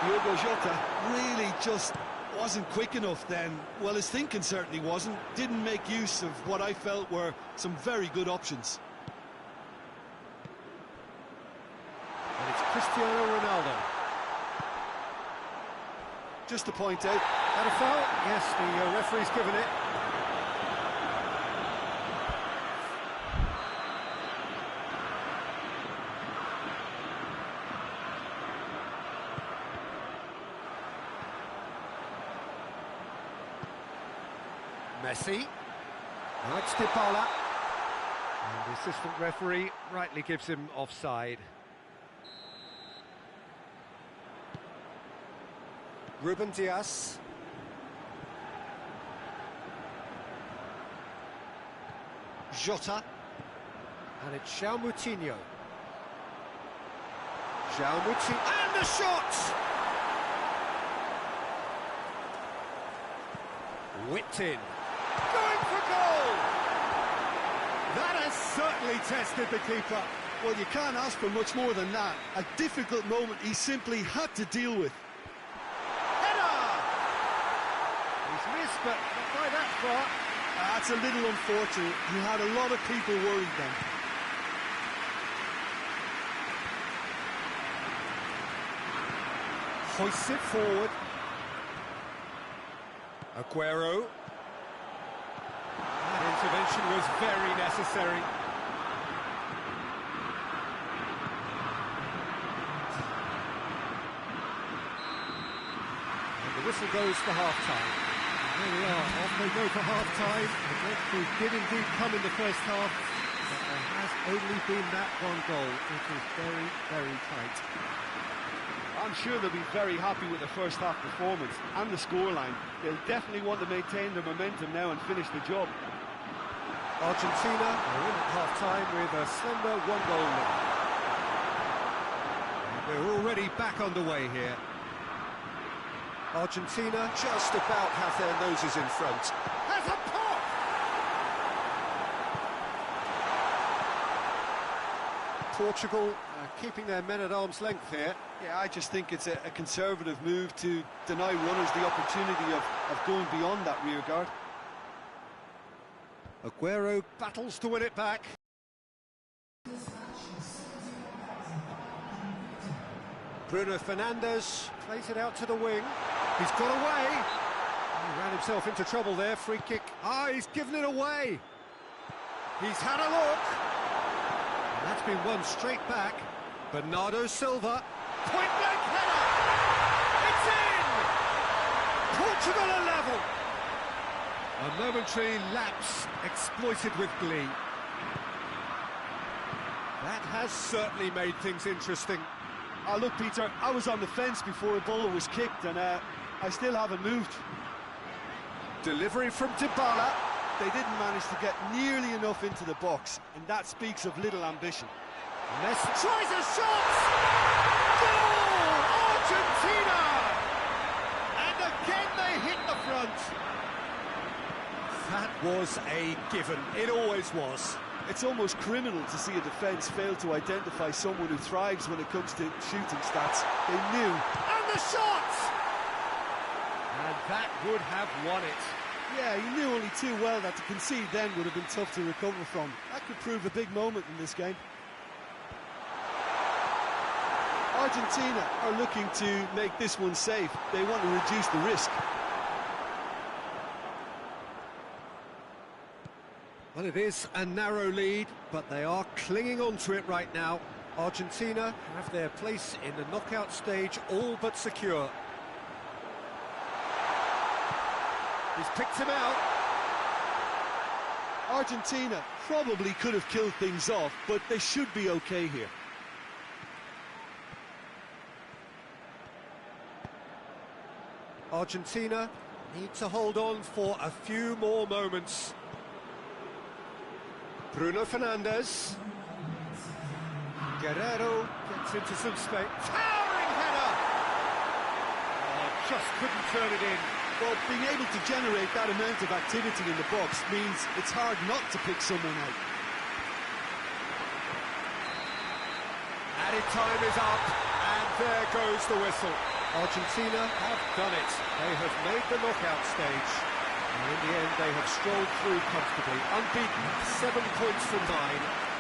Diogo Jota really just wasn't quick enough then. Well, his thinking certainly wasn't. Didn't make use of what I felt were some very good options. And it's Cristiano Ronaldo. Just to point out. Had a foul? Yes, the referee's given it. Messi. Now it's Dybala. And the assistant referee rightly gives him offside. Ruben Dias. Jota. And it's João Moutinho. João Moutinho. And the shot! Whipped in. Going for goal! That has certainly tested the keeper. Well, you can't ask for much more than that. A difficult moment he simply had to deal with. Header! He's missed, but not by that far. That's a little unfortunate. He had a lot of people worried then. Hoists it forward. Aguero. That intervention was very necessary. And the whistle goes for half-time. There we are, off they go for half-time. The breakthrough did indeed come in the first half, but there has only been that one goal. It is very, very tight. I'm sure they'll be very happy with the first half performance and the scoreline. They'll definitely want to maintain their momentum now and finish the job. Argentina are in at half-time with a slender one-goal lead. They're already back underway here. Argentina just about have their noses in front. Has a pop! Portugal keeping their men at arm's length here. Yeah, I just think it's a conservative move to deny runners the opportunity of going beyond that rear guard. Aguero battles to win it back. Bruno Fernandes plays it out to the wing. He's got away. He ran himself into trouble there. Free kick. He's given it away. He's had a look. And that's been won straight back. Bernardo Silva. Point blank header. It's in. Portugal are level. A momentary lapse exploited with glee. That has certainly made things interesting. Oh, look, Peter, I was on the fence before the ball was kicked, and I still haven't moved. Delivery from Dybala. They didn't manage to get nearly enough into the box, and that speaks of little ambition. Messi tries a shot! Goal! Argentina! And again they hit the front. That was a given. It always was. It's almost criminal to see a defence fail to identify someone who thrives when it comes to shooting stats. They knew. And the shot! And that would have won it. Yeah, he knew only too well that to concede then would have been tough to recover from. That could prove a big moment in this game. Argentina are looking to make this one safe. They want to reduce the risk. Well, it is a narrow lead, but they are clinging on to it right now. Argentina have their place in the knockout stage all but secure. He's picked him out. Argentina probably could have killed things off, but they should be okay here. Argentina need to hold on for a few more moments. Bruno Fernandes. Guerrero gets into some space. Towering header! Oh, just couldn't turn it in. Well, being able to generate that amount of activity in the box means it's hard not to pick someone out. Added time is up, and there goes the whistle. Argentina have done it. They have made the knockout stage. And in the end, they have strolled through comfortably, unbeaten, 7 points from 9.